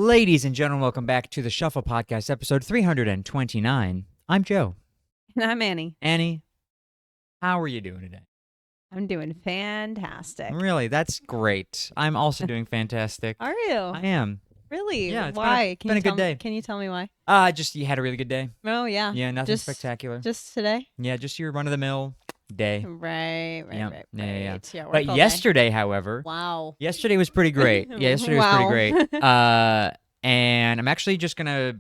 Ladies and gentlemen, welcome back to the Shuffle Podcast, episode 329. I'm Joe. And I'm Annie. Annie, how are you doing today? I'm doing fantastic. Really? That's great. I'm also doing fantastic. Are you? I am. Really? Yeah, it's why? been a good day. Can you tell me why? Just you had a really good day. Oh, yeah. Yeah, nothing Just- spectacular. Just today? Yeah, just your run-of-the-mill day. Right. Yeah, yeah. Yeah, But yesterday, however, Wow. yesterday was pretty great. Yeah, yesterday was Wow. pretty great. And I'm actually just gonna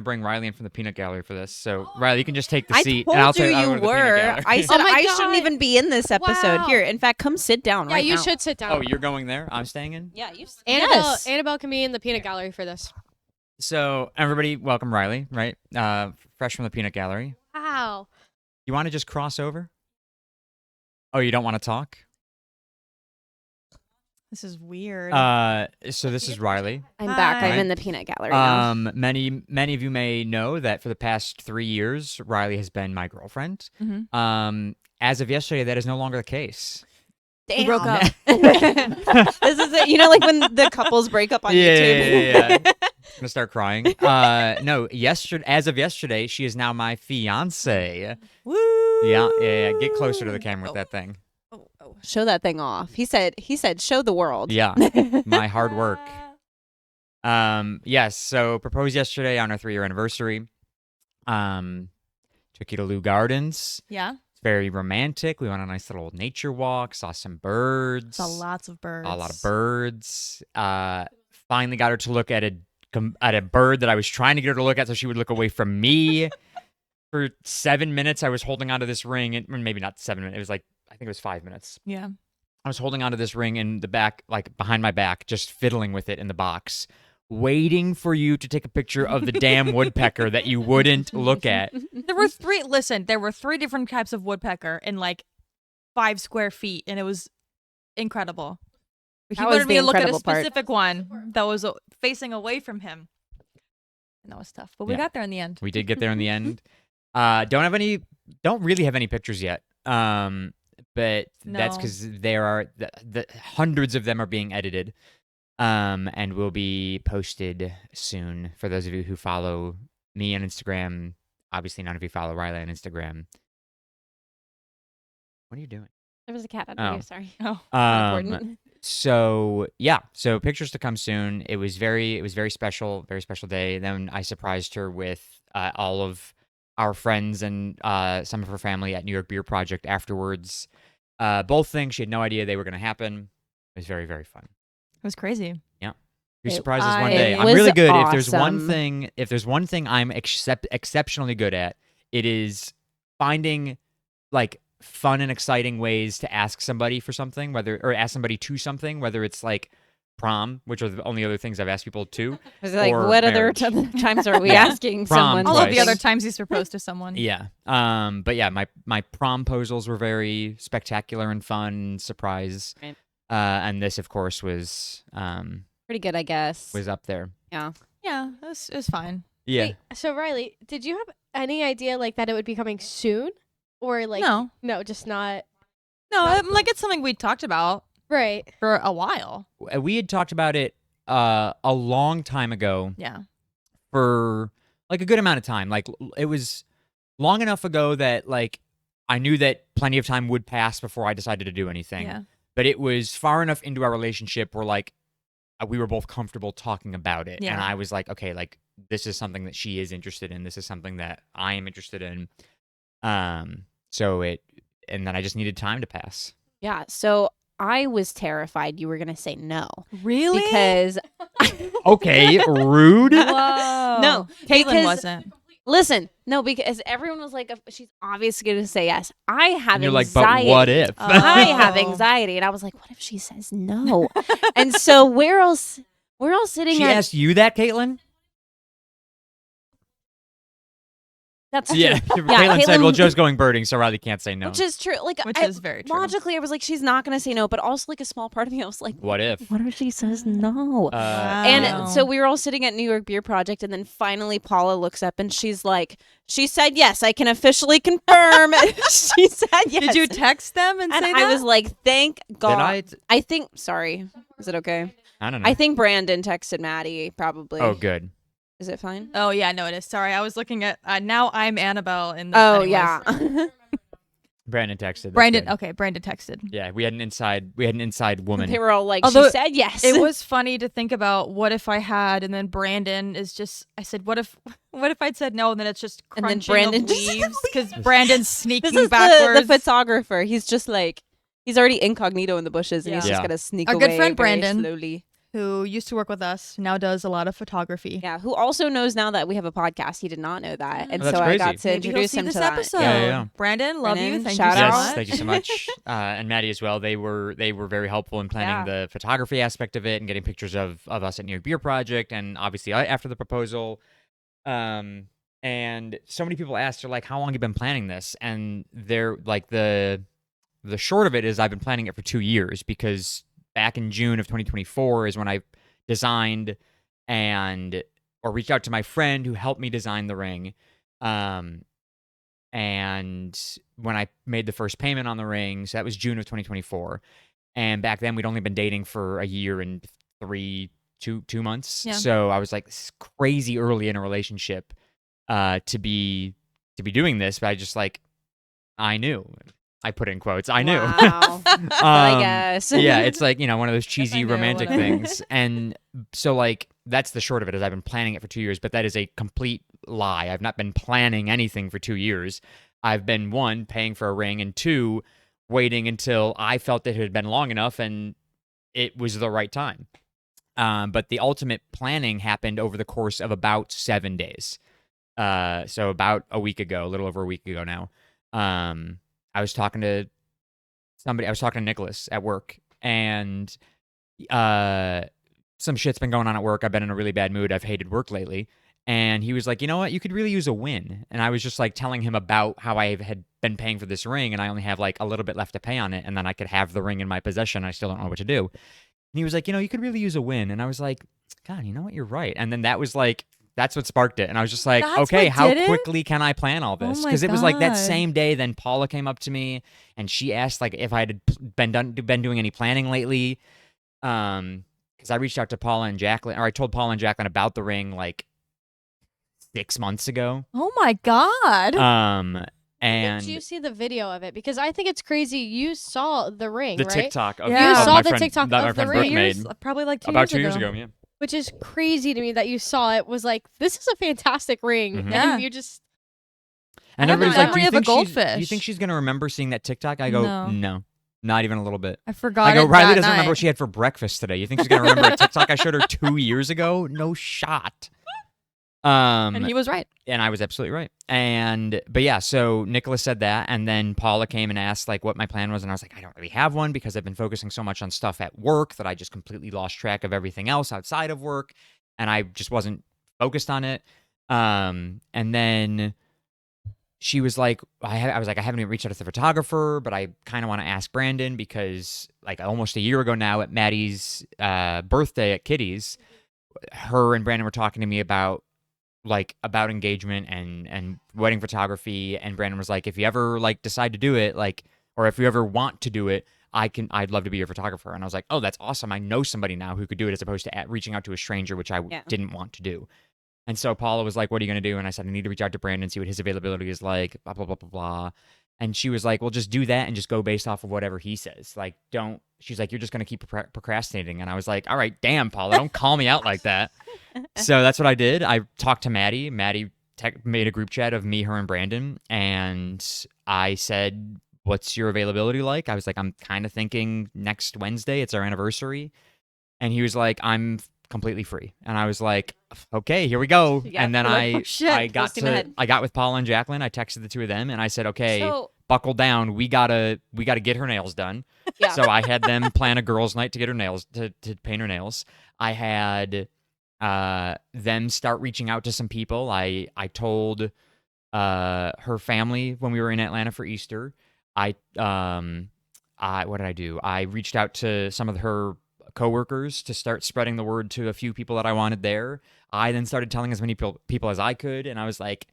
bring Riley in from the peanut gallery for this. So Riley, you can just take the I seat. told and I'll you take, I'll go you to the peanut were. gallery. I said Oh my I God. shouldn't even be in this episode. Wow. Here, in fact, come sit down right you now. should sit down. Oh, you're going there? I'm staying in? Yeah, you. Annabelle can be in the peanut gallery for this. So, everybody, welcome Riley, right? Fresh from the peanut gallery. Wow. You want to just cross over? Oh, you don't want to talk? This is weird. So this is Riley. I'm back. Hi. I'm in the peanut gallery now. Many of you may know that for the past 3 years, Riley has been my girlfriend. Mhm. As of yesterday, that is no longer the case. Damn. We broke up. This is it. You know, like when the couples break up on YouTube. Yeah. I'm gonna start crying. No, as of yesterday, she is now my fiance. Woo! Yeah. Get closer to the camera with that thing. Show that thing off. He said, show the world. Yeah, my hard work. Yes. So proposed yesterday on our 3-year anniversary. Took you to Lou Gardens. Yeah. It's very romantic. We went on a nice little nature walk. Saw some birds. Saw lots of birds. A lot of birds. Finally got her to look at a bird that I was trying to get her to look at, so she would look away from me. For 7 minutes, I was holding onto this ring, and maybe not 7 minutes. It was like, I think it was 5 minutes. Yeah. I was holding onto this ring in the back, like behind my back, just fiddling with it in the box, waiting for you to take a picture of the damn woodpecker that you wouldn't look at. There were three different types of woodpecker in like 5 square feet, and it was incredible. But he That was wanted me the to look at a incredible part. specific one that was facing away from him. And that was tough. But we Yeah. got there in the end. We did get there in the end. Don't really have any pictures yet. But that's No. because there are the hundreds of them are being edited, and will be posted soon. For those of you who follow me on Instagram, obviously none of you follow Riley on Instagram. What are you doing? There was a cat Oh. under here. Sorry. Oh, Important. So pictures to come soon. It was very special, very special day. Then I surprised her with all of our friends and some of her family at New York Beer Project afterwards. Both things she had no idea they were going to happen. It was very, very fun. it was crazy. You It- surprised us one it day. I'm was really good. If there's awesome. one thing I'm exceptionally good at, it is finding like fun and exciting ways to ask somebody for something, ask somebody to something, whether it's like prom, which are the only other things I've asked people to. I was like, Or what other marriage. times are we Yeah. asking Prom someone? All of the Twice. other times he's proposed to someone. Yeah. But yeah, my promposals were very spectacular and fun, surprise. Right. And this, of course, was Pretty good, I guess. up there. Yeah, it was fine. Yeah. Wait, so Riley, did you have any idea like that it would be coming soon, or like No, just not like it's something we talked about right? for a while. We had talked about it a long time ago Yeah. for like a good amount of time. Like it was long enough ago that like I knew that plenty of time would pass before I decided to do anything. Yeah. But it was far enough into our relationship where like we were both comfortable talking about it. Yeah. And I was like, okay, like this is something that she is interested in. This is something that I am interested in. And then I just needed time to pass. Yeah. So I was terrified you were going to say no. Really? Because, Okay, rude. Whoa. No, Caitlin because- wasn't. listen, no, because everyone was like, she's obviously going to say yes. I have And you're like, anxiety. but what if? I have Oh. anxiety. And I was like, what if she says no? And so we're all sitting She at asked you that, Caitlin? That's Yeah, true. Caitlin said, "Well, Caitlin- Joe's going birding, so Riley can't say no." Which is true. Like, Which I- is very true. logically, I was like, she's not gonna say no, but also like a small part of me, I was like, What if? What if she says no? Yeah. And so we were all sitting at New York Beer Project, and then finally Paula looks up and she's like, she said yes, I can officially confirm. She said yes. Did you text them and And say I that? was like, thank God. Did I think. Sorry, is it okay? I don't know. I think Brandon texted Maddie. Probably. Oh, good. Is it fine? Oh yeah, no, it is. Sorry, I was looking at. Now I'm Annabelle in the. Oh anyways. yeah. Brandon texted. That's Brandon. good. Okay, Brandon texted. Yeah, we had an inside woman. They were all like, Although she said yes. It was funny to think about what if I had, and then Brandon is just. I said, what if I'd said no, and then it's just And then crunching Brandon of just- leaves because Brandon's sneaking This is backwards. the photographer. He's just like, he's already incognito in the bushes, and he's Yeah. just Yeah. gonna sneak Our away. good friend very Brandon. slowly. who used to work with us, now does a lot of photography. Yeah, who also knows now that we have a podcast. He did not know that, and Oh, that's so I got crazy. to Maybe he'll introduce see him this to that. episode. Yeah. Brandon, love you. Brandon, Thank shout you so out. Yes, much. thank you so much. And Maddie as well. They were very helpful in planning the photography aspect of it and getting pictures of us at New York Beer Project, and obviously after the proposal. And so many people asked, "Are like, how long have you been planning this?" And they're like, the short of it is I've been planning it for 2 years, because back in June of 2024 is when I designed or reached out to my friend who helped me design the ring. And when I made the first payment on the ring, so that was June of 2024. And back then we'd only been dating for a year and 2 months. Yeah. So I was like, this is crazy early in a relationship to be doing this, but I just like, I knew. I put in quotes. I knew. Wow. I guess. Yeah, it's like, one of those I cheesy knew, romantic whatever. things. And so like that's the short of it, is I've been planning it for 2 years, but that is a complete lie. I've not been planning anything for 2 years. I've been, 1, paying for a ring, and 2, waiting until I felt that it had been long enough and it was the right time. But the ultimate planning happened over the course of about 7 days. So about a week ago, a little over a week ago now. I was talking to somebody. I was talking to Nicholas at work, and some shit's been going on at work. I've been in a really bad mood. I've hated work lately. And he was like, you know what? You could really use a win. And I was just like telling him about how I had been paying for this ring, and I only have like a little bit left to pay on it, and then I could have the ring in my possession. I still don't know what to do. And he was like, you could really use a win. And I was like, God, you know what? You're right. And then that was like, that's what sparked it. And I was just like, That's okay, what how did it? quickly can I plan all Oh this? my Because it was like that God. same day, then Paula came up to me and she asked like if I had been doing any planning lately. Because I reached out to Paula and Jacqueline, or I told Paula and Jacqueline about the ring like 6 months ago. Oh my God. And Did you see the video of it? Because I think it's crazy. You saw the ring, the right? TikTok of, Yeah. You of saw my the friend, TikTok that my of the friend Brooke ring. made Probably like 2 about years 2 years ago. Yeah. Which is crazy to me that you saw it. Was like, this is a fantastic ring. Mhm. And Yeah. you just And I have everybody's the like, do memory you of a think she's, do you goldfish. think she's gonna remember seeing that TikTok? I go, No. no, not even a little bit. I forgot. I go, it Riley that doesn't remember night. what she had for breakfast today. You think she's gonna remember a TikTok I showed her 2 years ago? No shot. And he was right. And I was absolutely right. But yeah, so Nicholas said that, and then Paula came and asked like what my plan was, and I was like, I don't really have one, because I've been focusing so much on stuff at work that I just completely lost track of everything else outside of work, and I just wasn't focused on it. And then she was like, I was like, I haven't even reached out to the photographer, but I kind of want to ask Brandon, because like almost a year ago now at Maddie's birthday at Kitty's, her and Brandon were talking to me about engagement and wedding photography, and Brandon was like, if you ever like decide to do it, like, or if you ever want to do it, I'd love to be your photographer. And I was like, oh, that's awesome. I know somebody now who could do it, as opposed to reaching out to a stranger, which I didn't want to do. And so Paula was like, what are you going to do? And I said, I need to reach out to Brandon, see what his availability is like, blah, blah, blah, blah, blah. And she was like, well, just do that and just go based off of whatever he says. Like, she's like, you're just going to keep procrastinating. And I was like, all right, damn, Paula, don't call me out like that. So that's what I did. I talked to Maddie. Maddie made a group chat of me, her, and Brandon. And I said, what's your availability like? I was like, I'm kind of thinking next Wednesday. It's our anniversary. And he was like, I'm completely free. And I was like, okay, here we go. Yeah, and then you're like, I oh, shit, I got full steam ahead. with Paula and Jacqueline. I texted the two of them and I said, okay, So buckle down. We gotta get her nails done. yeah. So I had them plan a girls' night to get her nails to paint her nails. I had them start reaching out to some people. I told her family when we were in Atlanta for Easter. I what did I do? I reached out to some of her coworkers to start spreading the word to a few people that I wanted there. I then started telling as many people as I could, and I was like,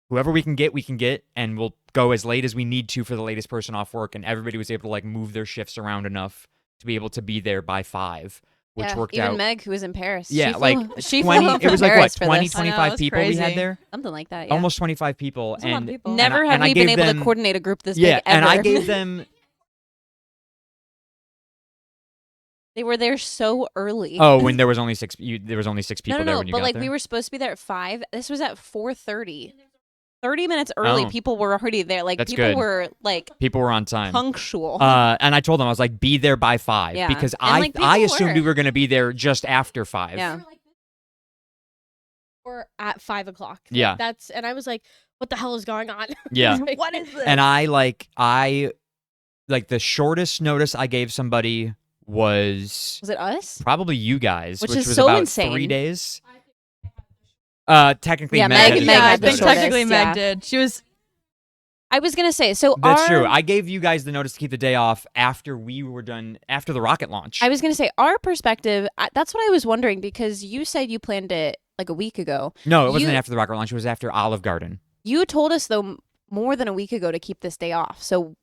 whoever we can get, and we'll go as late as we need to for the latest person off work. And everybody was able to like move their shifts around enough to be able to be there by 5, which Yeah, worked even out. Meg, who was in Paris. Yeah, she like flew, she 20, flew it was from like what, Paris for 20, this. I know, 25 it's people we had crazy. there? Something like that. Yeah. Almost 25 people. That's a lot of And people. Never and have I we been gave able them- to coordinate a group this yeah, big ever. and I gave them. They were there so early. Oh, when there was only 6. There was only 6 people no, there no, when you but got like there. we were supposed to be there at 5. This was at 4:30. 30 minutes early. Oh. People were already there. Like That's people good. were like People were on time. punctual. And I told them I was like, be there by 5 Yeah. because And, like, I people assumed were. we were going to be there just after 5. yeah. Or at 5 o'clock. Like, Yeah. That's and I was like, what the hell is going on? Yeah. Like, What is this? And I the shortest notice I gave somebody was Was it us? probably you guys, Which which is was so about insane. 3 days. Technically, Yeah, Meg Meg- had to Meg do yeah, I had the think shortest, technically Meg yeah. did. She was. I was gonna say so. That's our, true. I gave you guys the notice to keep the day off after we were done, after the rocket launch. I was gonna say our perspective. That's what I was wondering because you said you planned it like a week ago. No, it wasn't you- after the rocket launch. It was after Olive Garden. You told us though more than a week ago to keep this day off. So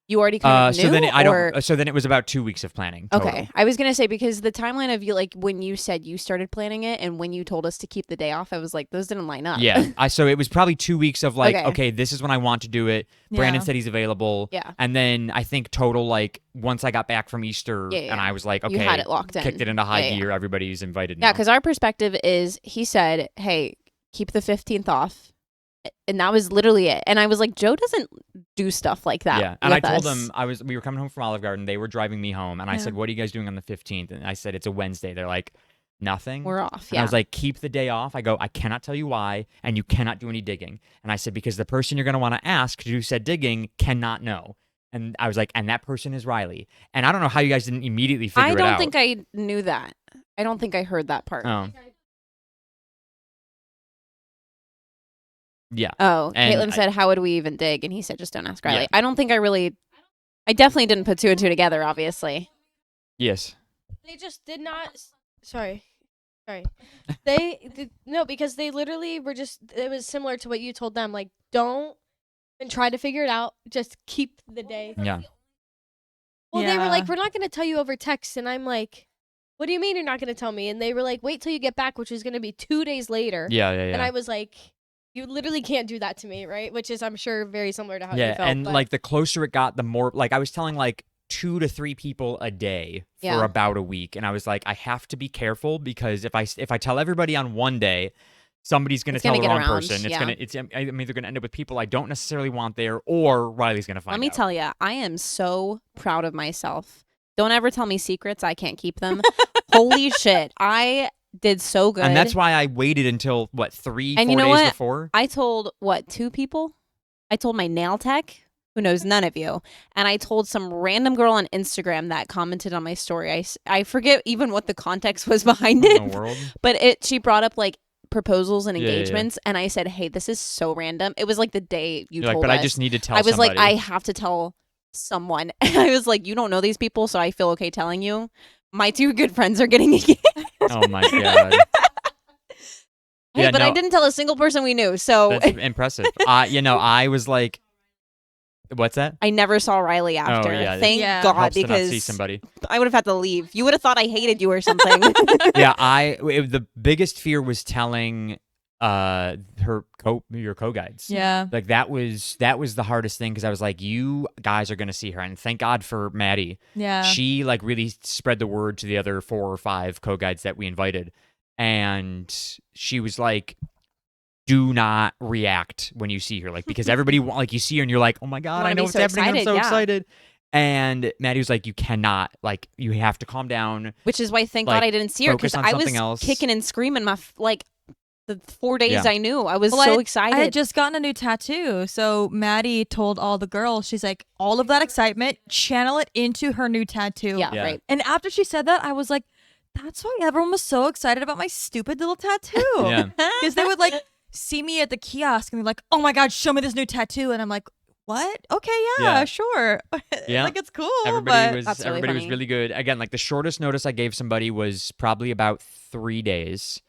you already kind of knew. So then I or- don't. So then it was about 2 weeks of planning. Total. Okay, I was gonna say because the timeline of you, like when you said you started planning it and when you told us to keep the day off, I was like, those didn't line up. Yeah. So it was probably 2 weeks of like, Okay. okay, this is when I want to do it. Brandon Yeah. said he's available. Yeah. And then I think total like once I got back from Easter Yeah, and yeah. I was like, okay, You had it locked in. kicked it into high Yeah, yeah. gear. Everybody's invited Yeah, now. because our perspective is he said, hey, keep the 15th off. And that was literally it. And I was like, Joe doesn't do stuff like that. Yeah, and I with told us. them we were coming home from Olive Garden. They were driving me home, and I Yeah. said, "What are you guys doing on the 15th?" And I said, "It's a Wednesday." They're like, "Nothing." We're off. And I Yeah. was like, "Keep the day off." I go, "I cannot tell you why, and you cannot do any digging." And I said, "Because the person you're going to want to ask who said digging cannot know." And I was like, "And that person is Riley." And I don't know how you guys didn't immediately figure I it don't out. think I knew that. I don't think I heard that part. Oh, yeah. Oh, And Caitlin I- said, how would we even dig? And he said, just don't ask Riley. Yeah. I don't think I definitely didn't put 2 and 2 together, obviously. Yes. They just did not. Sorry. They did, no, because they literally were just. It was similar to what you told them. Like, don't and try to figure it out. Just keep the day. Yeah. Well, they were Yeah. like, we're not going to tell you over text, and I'm like, what do you mean you're not going to tell me? And they were like, wait till you get back, which is going to be 2 days later. Yeah. Yeah. Yeah. And I was like, you literally can't do that to me, right? Which is, I'm sure, very similar to how you Yeah, felt. and but- like the closer it got, the more like I was telling like 2 to 3 people a day for Yeah. about a week, and I was like, I have to be careful because if I tell everybody on one day, somebody's gonna It's tell gonna the get wrong around, person. yeah. I'm either gonna end up with people I don't necessarily want there, or Riley's gonna find Let me out. tell you, I am so proud of myself. Don't ever tell me secrets. I can't keep them. Holy shit. I did so good. And that's why I waited until what 3, And 4 you know days what? before. I told, 2 people? I told my nail tech, who knows none of you. And I told some random girl on Instagram that commented on my story. I forget even what the context was behind What it. in the world? But she brought up like proposals and Yeah, yeah, yeah. engagements. And I said, hey, this is so random. It was like the day you You're like, told but us. I just need to tell. I was like, somebody. I have to tell someone. And I was like, you don't know these people, so I feel okay telling you. My 2 good friends are getting engaged. Oh my god, Hey, Yeah, but I no. didn't tell a single person we knew. So that's impressive. I was like, what's that? I never saw Riley after. yeah, Thank Yeah. God, Helps to not see because somebody. I would have had to leave. You would have thought I hated you or something. Yeah, the biggest fear was telling your co-guides. Yeah. Like that was the hardest thing because I was like, you guys are gonna see her, and thank God for Maddie. Yeah. She like really spread the word to the other 4 or 5 co-guides that we invited, and she was like, do not react when you see her, like because everybody like you see her and you're like, oh my god, wanna I know be what's so happening. I'm excited, so yeah. excited. And Maddie was like, you cannot, like you have to calm down. Which is why thank Like, God I didn't see her focus because on I was something else. kicking and screaming like the 4 days Yeah. I knew. I was Well, so excited. I had just gotten a new tattoo. So Maddie told all the girls, she's like, all of that excitement, channel it into her new tattoo. yeah, Yeah. right. And after she said that, I was like, that's why everyone was so excited about my stupid little tattoo. Yeah. Because they would like see me at the kiosk and they're like, "Oh my god, show me this new tattoo," and I'm like, "What? Okay, yeah, Yeah. sure." Yeah. Like it's cool, Everybody but was That's really everybody was funny. really good. Again, like the shortest notice I gave somebody was probably about 3 days.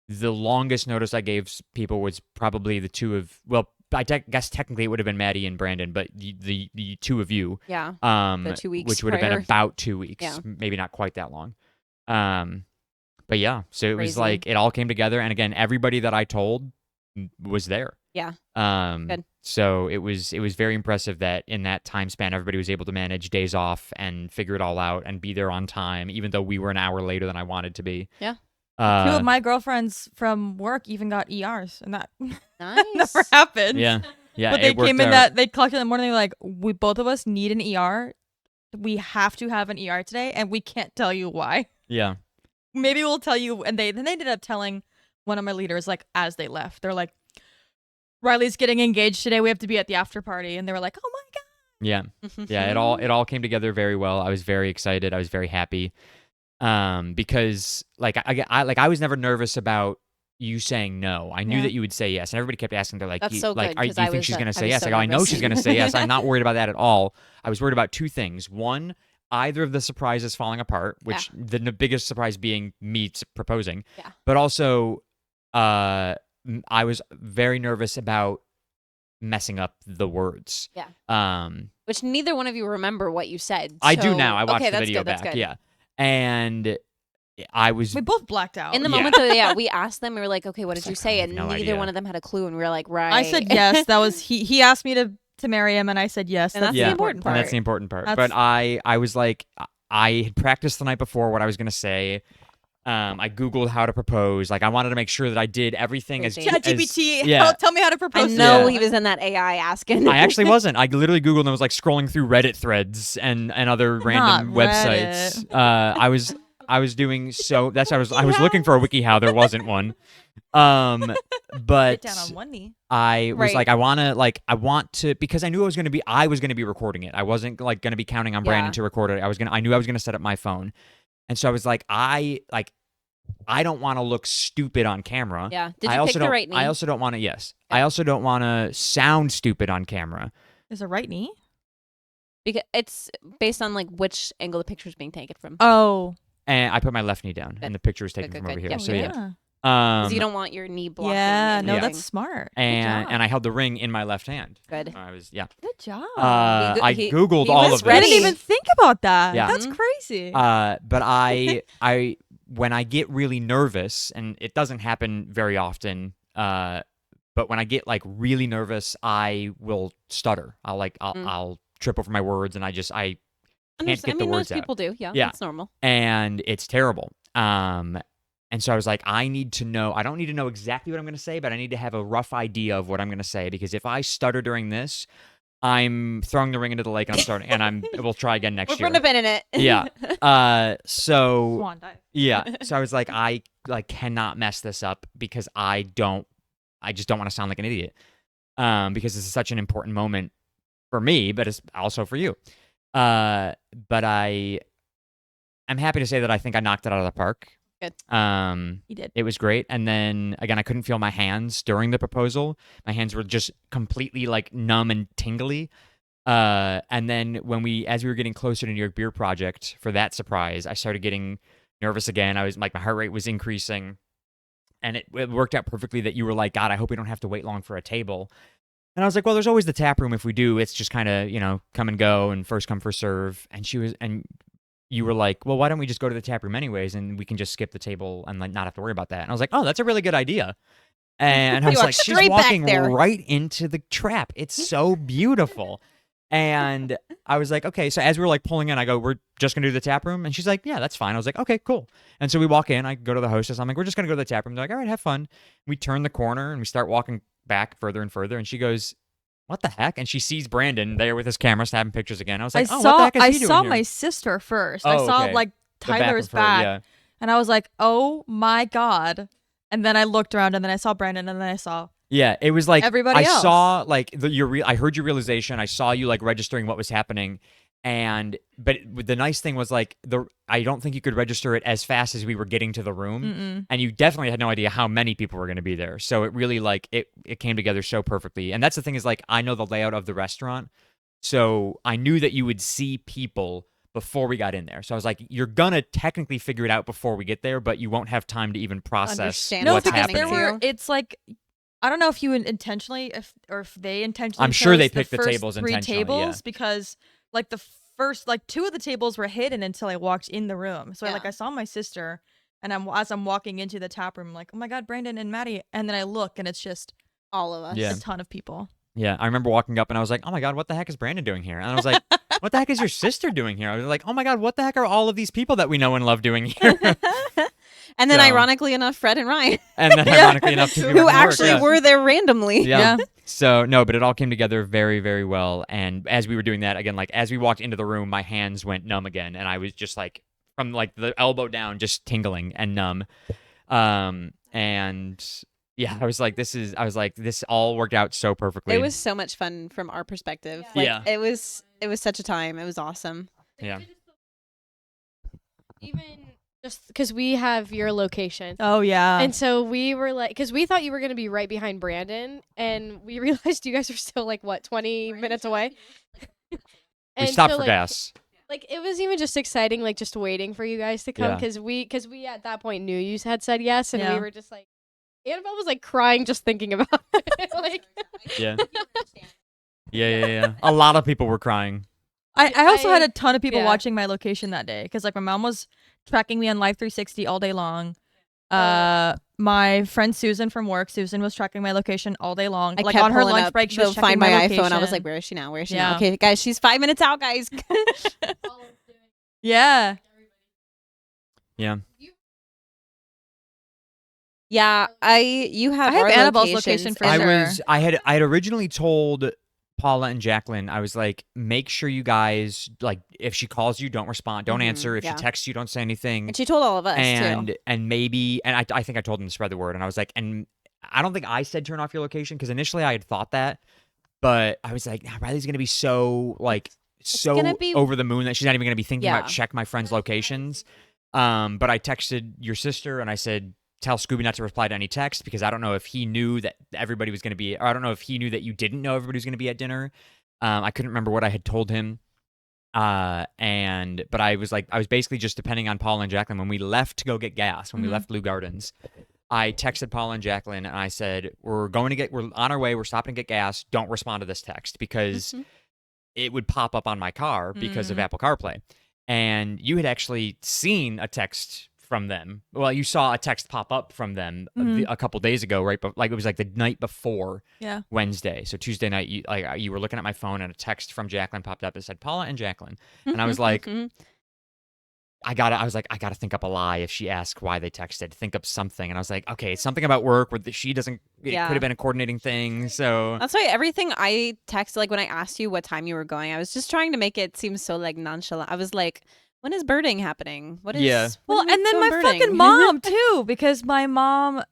The longest notice I gave people was probably the two of guess technically it would have been Maddie and Brandon, but the two of you, Yeah. 2 weeks which would have been prior. about 2 weeks, Yeah. maybe not quite that long. But yeah, so it was Crazy. like it all came together, and again, everybody that I told was there. Yeah. Good. So it was very impressive that in that time span, everybody was able to manage days off and figure it all out and be there on time, even though we were an hour later than I wanted to be. Yeah. 2 of my girlfriends from work even got ERs, and that Nice. never happened. Yeah. Yeah. But they it worked came in out. they clocked in the morning. They're like, "We both of us need an ER. We have to have an ER today, and we can't tell you why. Yeah. Maybe we'll tell you." And then they ended up telling one of my leaders, like, as they left, they're like, "Riley's getting engaged today. We have to be at the after party." And they were like, "Oh my god." Yeah. Yeah. It all came together very well. I was very excited. I was very happy. Because like I was never nervous about you saying no. I knew Yeah. that you would say yes, and everybody kept asking. They're like, That's so like, good, do 'cause you I think was, she's gonna I say was yes? so I go, I know nervous. she's gonna say yes. I'm not worried about that at all. I was worried about two things. One, either of the surprises falling apart, which the biggest surprise being me proposing. Yeah. But also, I was very nervous about messing up the words. Yeah. Which neither one of you remember what you said. I do so- now. I watched okay, the that's video good, that's back. good. Yeah. And I was We both blacked out. In the Yeah. moment, though, yeah, we asked them. We were like, "Okay, what did It's you like, say?" I have And no neither idea. one of them had a clue. And we were like, "Right." I said yes. That was he asked me to marry him, and I said yes. And that's the Yeah. important And that's part. the important part. That's- But I was like, I had practiced the night before what I was gonna say. I Googled how to propose. Like I wanted to make sure that I did everything as Crazy. ChatGPT, yeah. tell me how to I propose. to know you. he was in that AI asking. I actually wasn't. I literally Googled and was like scrolling through Reddit threads and other random Not websites. I was doing so. That's what I was looking for a WikiHow. There wasn't one. Get But down on one knee. I was Right. like, I want to because I knew I was gonna be recording it. I wasn't like gonna be counting on Brandon Yeah. to record it. I knew I was gonna set up my phone, and so I was like, I don't want to look stupid on camera. Yeah. Did I you also pick the don't. right name? I also don't want to. Yes. Yeah. I also don't want to sound stupid on camera. Is a right knee? Because it's based on like which angle the picture's being taken from. Oh. And I put my left knee down, Good. and the picture was taken Good, from over good. here. Yeah, So yeah. yeah. 'Cause you don't want your knee blocking. Yeah, no, anything. that's smart. and Good and I held the ring in my left hand. Good. I was yeah. Good job. I he googled he all was of I this. didn't even think about that. Yeah. That's Mhm. crazy. But I when I get really nervous, and it doesn't happen very often, but when I get like really nervous, I will stutter. I'll trip over my words, and I can't get the most words out. people do. Yeah, Yeah. that's normal. And it's terrible. And so I was like, I need to know. I don't need to know exactly what I'm going to say, but I need to have a rough idea of what I'm going to say, because if I stutter during this, I'm throwing the ring into the lake and I'm starting, and we'll try again next We're year. putting a pin in it. Yeah. So Swan dive. yeah. So I was like, I cannot mess this up because I just don't want to sound like an idiot. Because this is such an important moment for me, but it's also for you. But I'm happy to say that I think I knocked it out of the park. Good. He did. It was great. And then again, I couldn't feel my hands during the proposal. My hands were just completely like numb and tingly. And then as we were getting closer to New York Beer Project for that surprise, I started getting nervous again. I was like, my heart rate was increasing, and it worked out perfectly that you were like, God, I hope we don't have to wait long for a table. And I was like, well, there's always the tap room. If we do, it's just kind of, come and go and first come, first serve. And you were like, well, why don't we just go to the tap room anyways, and we can just skip the table and like not have to worry about that. And I was like, oh, that's a really good idea. And I You was walked like, she's straight back walking there. right into the trap. It's so beautiful. And I was like, okay. So as we were like pulling in, I go, we're just gonna do the tap room. And she's like, yeah, that's fine. I was like, okay, cool. And so we walk in. I go to the hostess. I'm like, we're just gonna go to the tap room. They're like, all right, have fun. We turn the corner and we start walking back further and further. And she goes, what the heck? And she sees Brandon there with his camera snapping pictures again. I was like, oh, what the heck is he doing I saw here? my sister first. I Oh, saw okay. like The back Tyler's of her, back, yeah. and I was like, "Oh my god!" And then I looked around, and then I saw Brandon, and then I saw Yeah, it was like everybody I else. saw like I heard your realization. I saw you like registering what was happening, But the nice thing was like I don't think you could register it as fast as we were getting to the room, Mm-mm. and you definitely had no idea how many people were going to be there. So it really like it came together so perfectly. And that's the thing is like I know the layout of the restaurant, so I knew that you would see people before we got in there. So I was like, you're gonna technically figure it out before we get there, but you won't have time to even process Understand No, what's because happening. there were. too. It's like I don't know if you intentionally, if they intentionally. I'm sure they chose picked the first tables 3 intentionally, yeah. tables because like the first 2 of the tables were hidden until I walked in the room. So Yeah. I saw my sister, and as I'm walking into the tap room, I'm like, oh my god, Brandon and Maddie, and then I look and it's just All of us. Yeah. a ton of people. Yeah, I remember walking up and I was like, oh my God, what the heck is Brandon doing here? And I was like, what the heck is your sister doing here? I was like, oh my God, what the heck are all of these people that we know and love doing here? And then So- ironically enough, Fred and Ryan, And then ironically enough, two people who from work, actually yeah. were there randomly. Yeah. So no, but it all came together very, very well. And as we were doing that, again, like as we walked into the room, my hands went numb again, and I was just like from like the elbow down, just tingling and numb. And yeah, I was like, this all worked out so perfectly. It was so much fun from our perspective. Like, Yeah. it was such a time. It was awesome. Yeah. Even just because we have your location. Oh yeah. And so we were like, because we thought you were going to be right behind Brandon, and we realized you guys are still like, what, 20 minutes away? We And stopped so, for like, gas. Like, it was even just exciting, like, just waiting for you guys to come, Yeah. because we at that point knew you had said yes, and Yeah. we were just like, Annabelle was like crying just thinking about it. Like, Yeah. Yeah. A lot of people were crying. I also had a ton of people yeah. watching my location that day because like my mom was tracking me on Live 360 all day long. My friend Susan from work, Susan was tracking my location all day long. I Like kept on her pulling lunch up break, she to was find checking my my iPhone. I was location. like, where is she now? Where is she Yeah. now? Okay, guys, she's 5 minutes out, guys. Yeah. Yeah. Yeah, you have I have our Annabelle's locations, location for and sure. I had originally told Paula and Jacqueline, I was like, make sure you guys, like, if she calls you, don't respond, don't Mhm, answer. If yeah. she texts you, don't say anything. And she told all of us too. And maybe, and I think I told them to spread the word. And I was like, and I don't think I said turn off your location because initially I had thought that, but I was like, nah, Riley's gonna be so like so gonna be- over the moon that she's not even gonna be thinking Yeah. about check my friends' locations. But I texted your sister and I said, tell Scooby not to reply to any text because I don't know if he knew that everybody was gonna be, or I don't know if he knew that you didn't know everybody was gonna be at dinner. I couldn't remember what I had told him. But I was basically just depending on Paula and Jacqueline when we left to go get gas, when we Mhm. left Lou Gardens. I texted Paula and Jacqueline and I said, we're on our way, we're stopping to get gas. Don't respond to this text because Mhm. it would pop up on my car because of Mhm. Apple CarPlay. And you had actually seen a text from them. Well, you saw a text pop up from them Mhm. a couple days ago, right? But like it was like the night before Yeah. Wednesday. So Tuesday night, you were looking at my phone and a text from Jacqueline popped up and said Paula and Jacqueline. And I was like, I gotta think up a lie if she asks why they texted. Think up something. And I was like, okay, it's something about work where she doesn't. It Yeah. could have been a coordinating thing. So That's why everything I texted, like when I asked you what time you were going, I was just trying to make it seem so like nonchalant. I was like, when is birding happening? What is? Yeah. when Well, are we and then going my birding? fucking mom too, because my mom,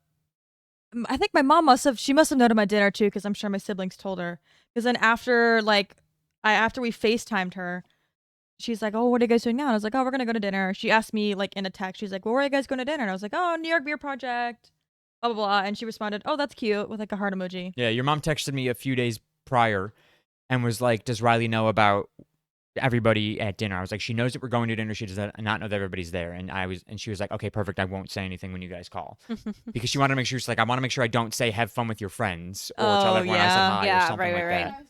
I think my mom must have known at my dinner too, because I'm sure my siblings told her. Because then after we FaceTimed her, she's like, "Oh, what are you guys doing now?" And I was like, "Oh, we're gonna go to dinner." She asked me like in a text, she's like, "Well, where are you guys going to dinner?" And I was like, "Oh, New York Beer Project." Blah blah blah. And she responded, "Oh, that's cute," with like a heart emoji. yeah, your mom texted me a few days prior and was like, does Riley know about everybody at dinner? I was like, she knows that we're going to dinner. She does not know that everybody's there. And she was like, okay, perfect. I won't say anything when you guys call because she wanted to make sure. She's like, I want to make sure I don't say have fun with your friends or tell Oh, everyone I said yeah. hi or Yeah, something right, like right, that. right.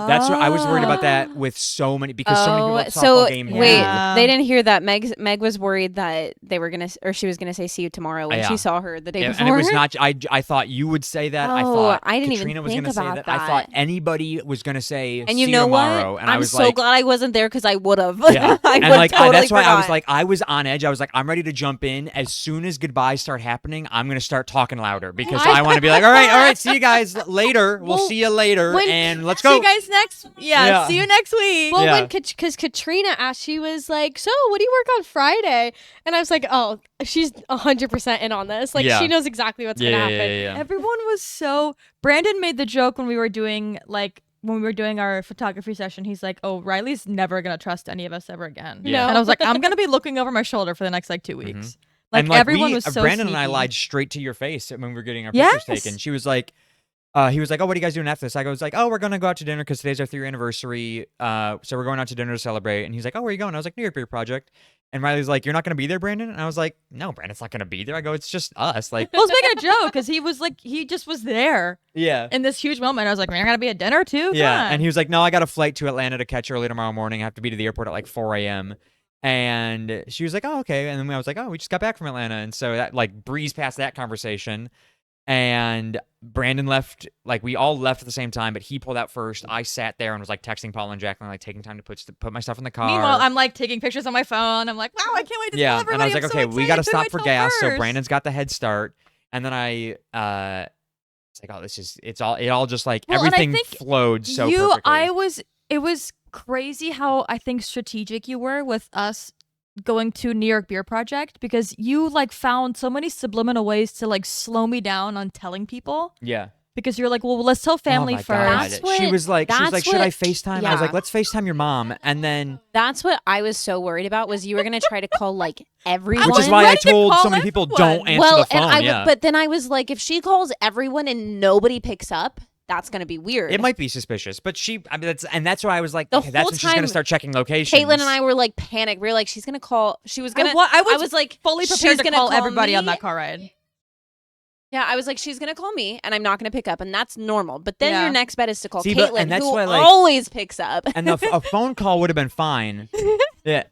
That's what I was worried about that with so many because so many people at the softball game. wait, Yeah. they didn't hear that. Meg was worried that they were gonna, or she was gonna say see you tomorrow when Yeah. she saw her the day before. And it was not. I thought you would say that. I Oh, thought I didn't even Katrina was think going to say about that. I thought that. anybody was going to say. And you "See know tomorrow," what? And I I'm was so like, glad I wasn't there because I would have. Yeah. I And would like totally that's why I was forgot. like, I was on edge. I was like, I'm ready to jump in as soon as goodbyes start happening. I'm gonna start talking louder because I want to be like, all right, see you guys later. We'll Well, see you later, when- and let's See go. you guys next. Yeah. See you next week. Well, Yeah. when because Katrina asked, she was like, "So, what do you work on Friday?" And I was like, "Oh, she's 100% in on this. Like, Yeah. she knows exactly what's gonna happen." Yeah. Everyone was so. Brandon made the joke when we were doing like when we were doing our photography session, he's like, "Oh, Riley's never gonna trust any of us ever again." Yeah. And I was like, "I'm gonna be looking over my shoulder for the next like 2 weeks." Like, and everyone was so Brandon and I sneaky. lied straight to your face when we were getting our pictures Yes. taken. She was like, he was like, "Oh, what are you guys doing after this?" I was like, "Oh, we're gonna go out to dinner because today's our 3-year anniversary. So we're going out to dinner to celebrate." And he's like, "Oh, where are you going?" I was like, "New York Beer Project." And Riley's like, "You're not gonna be there, Brandon?" And I was like, "No, Brandon's not gonna be there." I go, "It's just us." Like, I was making a joke because he was like, he just was there yeah. in this huge moment. I was like, "Man, I gotta be at dinner too." Come Yeah, on." and he was like, "No, I got a flight to Atlanta to catch early tomorrow morning. I have to be to the airport at like 4 a.m." And she was like, "Oh, okay." And then I was like, "Oh, we just got back from Atlanta," and so that like breezed past that conversation. And Brandon left, like we all left at the same time, but he pulled out first. I sat there and was like texting Paula and Jacqueline, like taking time to put my stuff in the car. Meanwhile, I'm like taking pictures on my phone. I'm like, "Wow, I can't wait to tell yeah, everybody." and I was like, I'm so "Okay, we got to excited. Who do I stop for tell gas." So first? Brandon's got the head start, and then it's like, "Oh, it all just like Well, and I everything think flowed so perfectly." It was crazy how I think strategic you were with us going to New York Beer Project, because you like found so many subliminal ways to like slow me down on telling people, Yeah. because you're like, well, let's tell family Oh my first. God. She was like, that's should I what- FaceTime? I was like, yeah. let's FaceTime your mom. And then, That's what I was so worried about, was you were gonna try to call like everyone. which is why I ready to told call so many people, everyone. don't answer well, the phone. and I yeah. would, but then I was like, if she calls everyone and nobody picks up, that's gonna be weird. It might be suspicious, but that's why I was like, The okay, that's whole when she's gonna time, start checking locations. Caitlin and I were like panicked. We were like, she's gonna call. She was gonna. I was was like fully she's prepared to gonna call everybody on me. that car ride. Yeah, I was like, she's gonna call me, and I'm not gonna pick up, and that's normal. But then Yeah. your next bet is to call See, but- Caitlin, and that's who why, like- always picks up. and a phone call would have been fine. Yeah,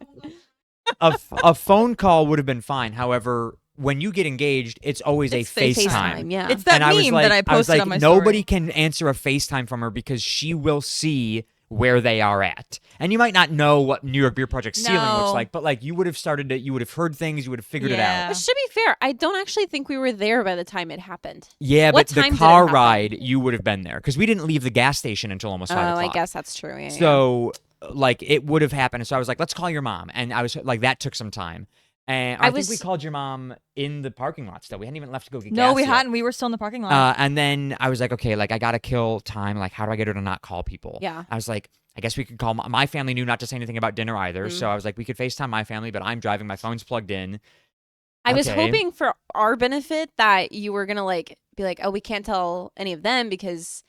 a phone call would have been fine. However, when you get engaged, it's always It's a FaceTime. FaceTime, yeah. It's that and I was meme like, that I posted on my nobody story. can answer a FaceTime from her because she will see where they are at. And you might not know what New York Beer Project ceiling looks No. like, but like you would have started it, you would have heard things, you would have figured it Yeah. out. Which, to be fair, I don't actually think we were there by the time it happened. Yeah, What but the time did it car happen? ride, you would have been there because we didn't leave the gas station until almost 5 Oh, o'clock. I guess that's true. Yeah, So, like, it would have happened. So I was like, let's call your mom. And I was like, that took some time. And I think we called your mom in the parking lot still. We hadn't even left to go get gas. No, we yet. hadn't. We were still in the parking lot. And then I was like, okay, like, I got to kill time. Like, how do I get her to not call people? Yeah. I was like, I guess we could call my family knew not to say anything about dinner either. So I was like, we could FaceTime my family, but I'm driving. My phone's plugged in. I was Okay. hoping for our benefit that you were gonna like be like, oh, we can't tell any of them because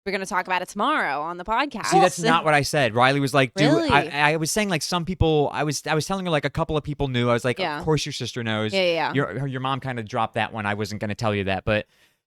we're gonna talk about it tomorrow on the podcast. See, that's not what I said. Riley was like, dude, Really? I was saying like some people, I was telling her like a couple of people knew. I was like, Yeah. of course your sister knows. Yeah. Your mom kind of dropped that one. I wasn't going to tell you that, but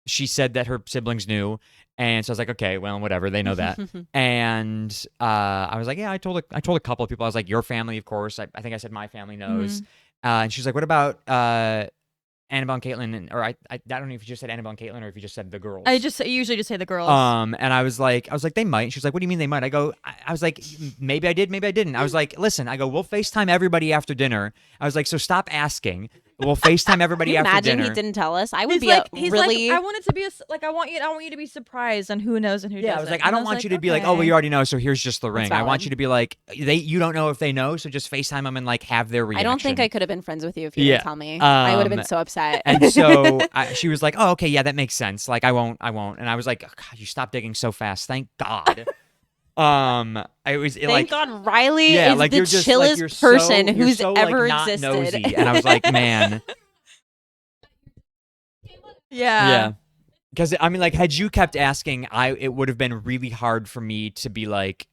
she said that her siblings knew. And so I was like, okay, well, whatever. They know that. And I was like, yeah, I told a couple of people. I was like, your family, of course. I think I said my family knows. And she's like, what about Annabelle and Caitlin? Or I don't know if you just said Annabelle and Caitlin or if you just said the girls. I usually just say the girls. And I was like, they might. She was like, what do you mean they might? I go, I was like, maybe I did, maybe I didn't. I was like, listen, I go, we'll FaceTime everybody after dinner. I was like, so stop asking. We'll FaceTime everybody Can you after imagine dinner. he didn't tell us? I would he's be like, really. I want it to be I want you to be surprised on who knows and who doesn't. Yeah, I was like, I And don't want you to be like, oh, well, you already know, so here's just the ring. I want valid. you to be like, you don't know if they know, so just FaceTime them and like have their I reaction. don't think I could have been friends with you if you Yeah. didn't tell me. I would have been Um, so upset. And so she was like, oh, okay, yeah, that makes sense. Like, I won't. And I was like, oh, God, you stopped digging so fast. Thank God. I was Thank God Riley yeah, is like the you're just chillest like you're person so, who's you're so, ever like, not existed. nosy. And I was like, man, yeah. Because I mean, like, had you kept asking, it would have been really hard for me to be like,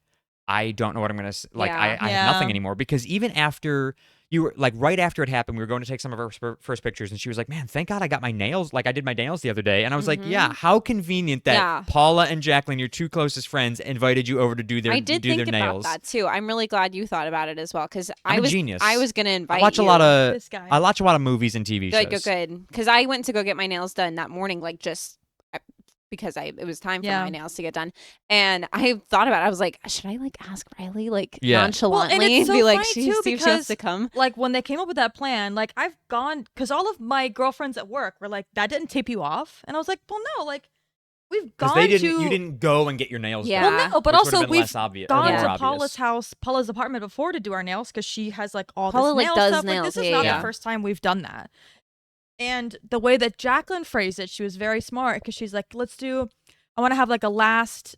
I don't know what I'm gonna like. Yeah. I have nothing anymore. Because even after you were like, right after it happened, we were going to take some of our first pictures, and she was like, "Man, thank God I got my nails. Like, I did my nails the other day." And I was like, "Yeah, how convenient that Yeah. Paula and Jacqueline, your two closest friends, invited you over to do their I did think their about nails." that too. I'm really glad you thought about it as well because I'm I a was genius. I was gonna invite I watch you. a lot of This guy. I watch a lot of movies and TV shows. good because I went to go get my nails done that morning, like just because it was time for Yeah. my nails to get done, and I thought about it. I was like, should I like ask Riley like Yeah. nonchalantly Well, and it's so be like, funny, see too, if she wants because to come? Like when they came up with that plan, like I've gone because all of my girlfriends at work were like, "That didn't tip you off," and I was like, "Well, no, like we've Because gone they didn't, to you didn't go and get your nails Yeah. done. well, no, but which would've also been we've less obvious, gone Yeah. to more Paula's obvious. Paula's apartment before to do our nails because she has like all Paula, this like, nail does stuff. Like, nails, this is yeah, not yeah. the first time we've done that. And the way that Jacqueline phrased it, she was very smart because she's like, I want to have like a last,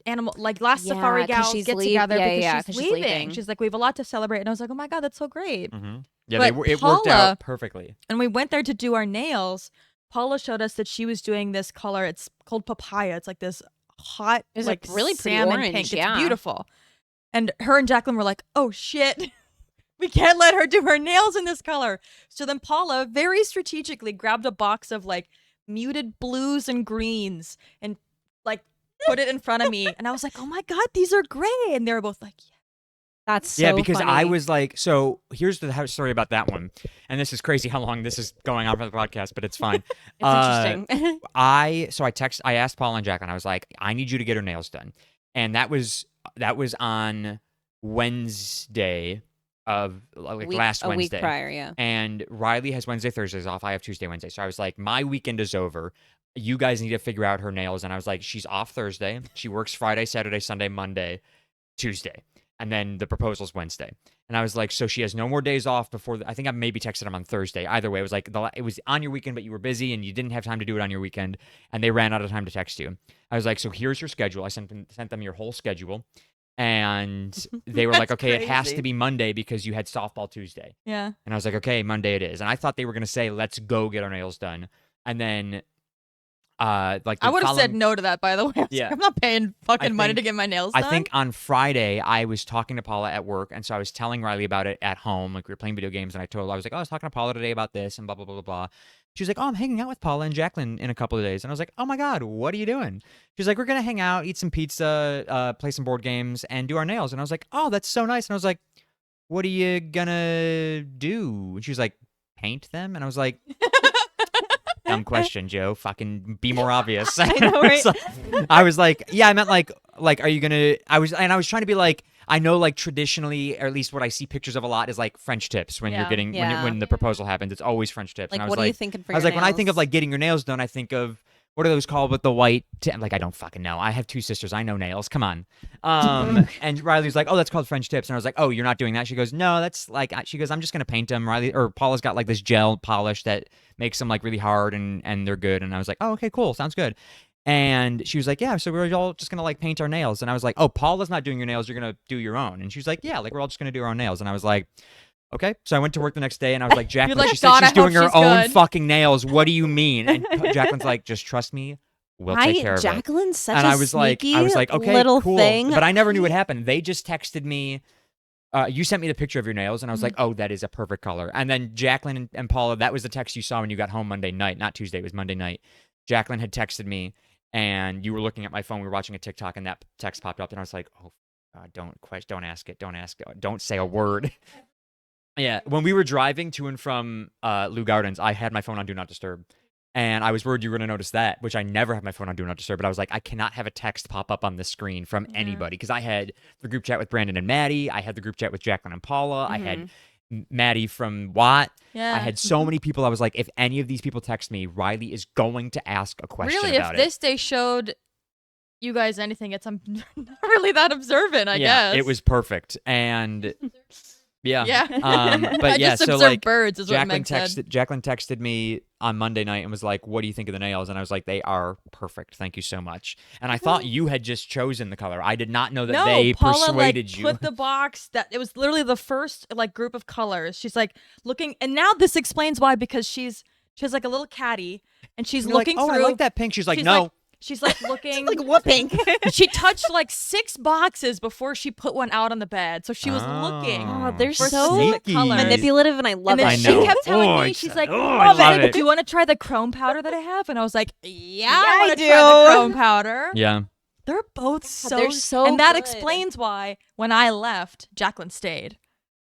animal, like last Yeah, safari 'cause gals she's get leave- together yeah, because yeah, she's 'cause she's leaving. leaving. She's like, we have a lot to celebrate. And I was like, oh my God, that's so great. Yeah, But it worked Paula- out perfectly. And we went there to do our nails. Paula showed us that she was doing this color. It's called papaya. It's like this hot, It's like a really pretty salmon orange, pink. yeah. It's beautiful. And her and Jacqueline were like, oh shit. We can't let her do her nails in this color. So then Paula very strategically grabbed a box of like muted blues and greens and like put it in front of me. And I was like, oh my God, these are great. And they were both like, yeah. That's so Yeah, because I funny. was like, so here's the story about that one, and this is crazy how long this is going on for the podcast, but it's fine. It's interesting. I asked Paul and Jacqueline, I was like, I need you to get her nails done, and that was on Wednesday of like last a Wednesday. week prior, yeah. And Riley has Wednesday, Thursdays off. I have Tuesday, Wednesday. So I was like, my weekend is over. You guys need to figure out her nails. And I was like, she's off Thursday. She works Friday, Saturday, Sunday, Monday, Tuesday. And then the proposal's Wednesday. And I was like, so she has no more days off before. I think I maybe texted them on Thursday. Either way, it was like it was on your weekend, but you were busy and you didn't have time to do it on your weekend. And they ran out of time to text you. I was like, so here's your schedule. I sent them your whole schedule. And they were like, That's okay, it has crazy. to be Monday because you had softball Tuesday. Yeah. And I was like, okay, Monday it is. And I thought they were going to say, let's go get our nails done. And then, like, I would have said following- no to that, by the way. I was Yeah. like, I'm not paying fucking money to think- get my nails I done. think on Friday, I was talking to Paula at work. And so I was telling Riley about it at home. Like, we were playing video games. And I was like, oh, I was talking to Paula today about this and blah, blah, blah, blah, blah. She was like, oh, I'm hanging out with Paula and Jacqueline in a couple of days. And I was like, oh my God, what are you doing? She was like, we're going to hang out, eat some pizza, play some board games, and do our nails. And I was like, oh, that's so nice. And I was like, what are you gonna do? And she was like, paint them? And I was like, dumb question, Joe. Fucking be more obvious. I know, right? I was like, yeah, I meant like, are you gonna? I was trying to be like, I know, like traditionally, or at least what I see pictures of a lot is like French tips when you're Yeah. getting Yeah. when the proposal happens. It's always French tips. Like, and I was what like, are you thinking for I was your like, when I think of nails? like getting your nails done, I think of what are those called with the white I'm like, I don't fucking know. I have two sisters. I know nails. Come on. And Riley's like, oh, that's called French tips. And I was like, oh, you're not doing that. She goes, no, that's like, she goes, I'm just going to paint them. Paula's got like this gel polish that makes them like really hard and they're good. And I was like, oh, okay, cool. Sounds good. And she was like, yeah, so we're all just going to like paint our nails. And I was like, oh, Paula's not doing your nails. You're going to do your own. And she was like, yeah, like we're all just going to do our own nails. And I was like, okay. So I went to work the next day and I was like, Jacqueline, like, she said "God, I she's doing hope her she's own good." fucking nails. What do you mean? And Jacqueline's like, just trust me. We'll take care of it. Jacqueline's such And a I was like, sneaky okay, little cool. thing. But I never knew what happened. They just texted me. You sent me the picture of your nails, and I was like, oh, that is a perfect color. And then Jacqueline and Paula, that was the text you saw when you got home Monday night. Not Tuesday, it was Monday night. Jacqueline had texted me, and you were looking at my phone. We were watching a TikTok, and that text popped up, and I was like, oh, God, don't ask it. Don't ask it. Don't say a word. Yeah, when we were driving to and from Lou Gardens, I had my phone on Do Not Disturb. And I was worried you were going to notice that, which I never have my phone on Do Not Disturb. But I was like, I cannot have a text pop up on the screen from anybody. Because I had the group chat with Brandon and Maddie. I had the group chat with Jacqueline and Paula. I had Maddie from Watt. Yeah. I had so many people. I was like, if any of these people text me, Riley is going to ask a question Really, if about this day showed you guys anything, it's I'm not really that observant, I guess. it was perfect. And yeah. Yeah. But I yeah, just so observed like birds is what Jacqueline Meg said. Jacqueline texted me on Monday night and was like, what do you think of the nails? And I was like, they are perfect. Thank you so much. And I thought you had just chosen the color. I did not know that No, they Paula persuaded like you. put the box that it was literally the first like group of colors. She's like looking, and now this explains why, because she has like a little caddy and she's You're like, looking oh, through. I like that pink. She's like, she's no. like- She's like looking. like whooping. She touched like 6 boxes before she put one out on the bed, so she was looking. Oh, they're for so specific colors. manipulative, and I love And then I it. she know. kept telling Oh, me, it's- she's like, oh, I "Oh, love babe, it." do you want to try the chrome powder that I have?" And I was like, "Yeah, I I want to do. try the chrome powder." Yeah. They're both so, they're so and that good. explains why when I left, Jacqueline stayed.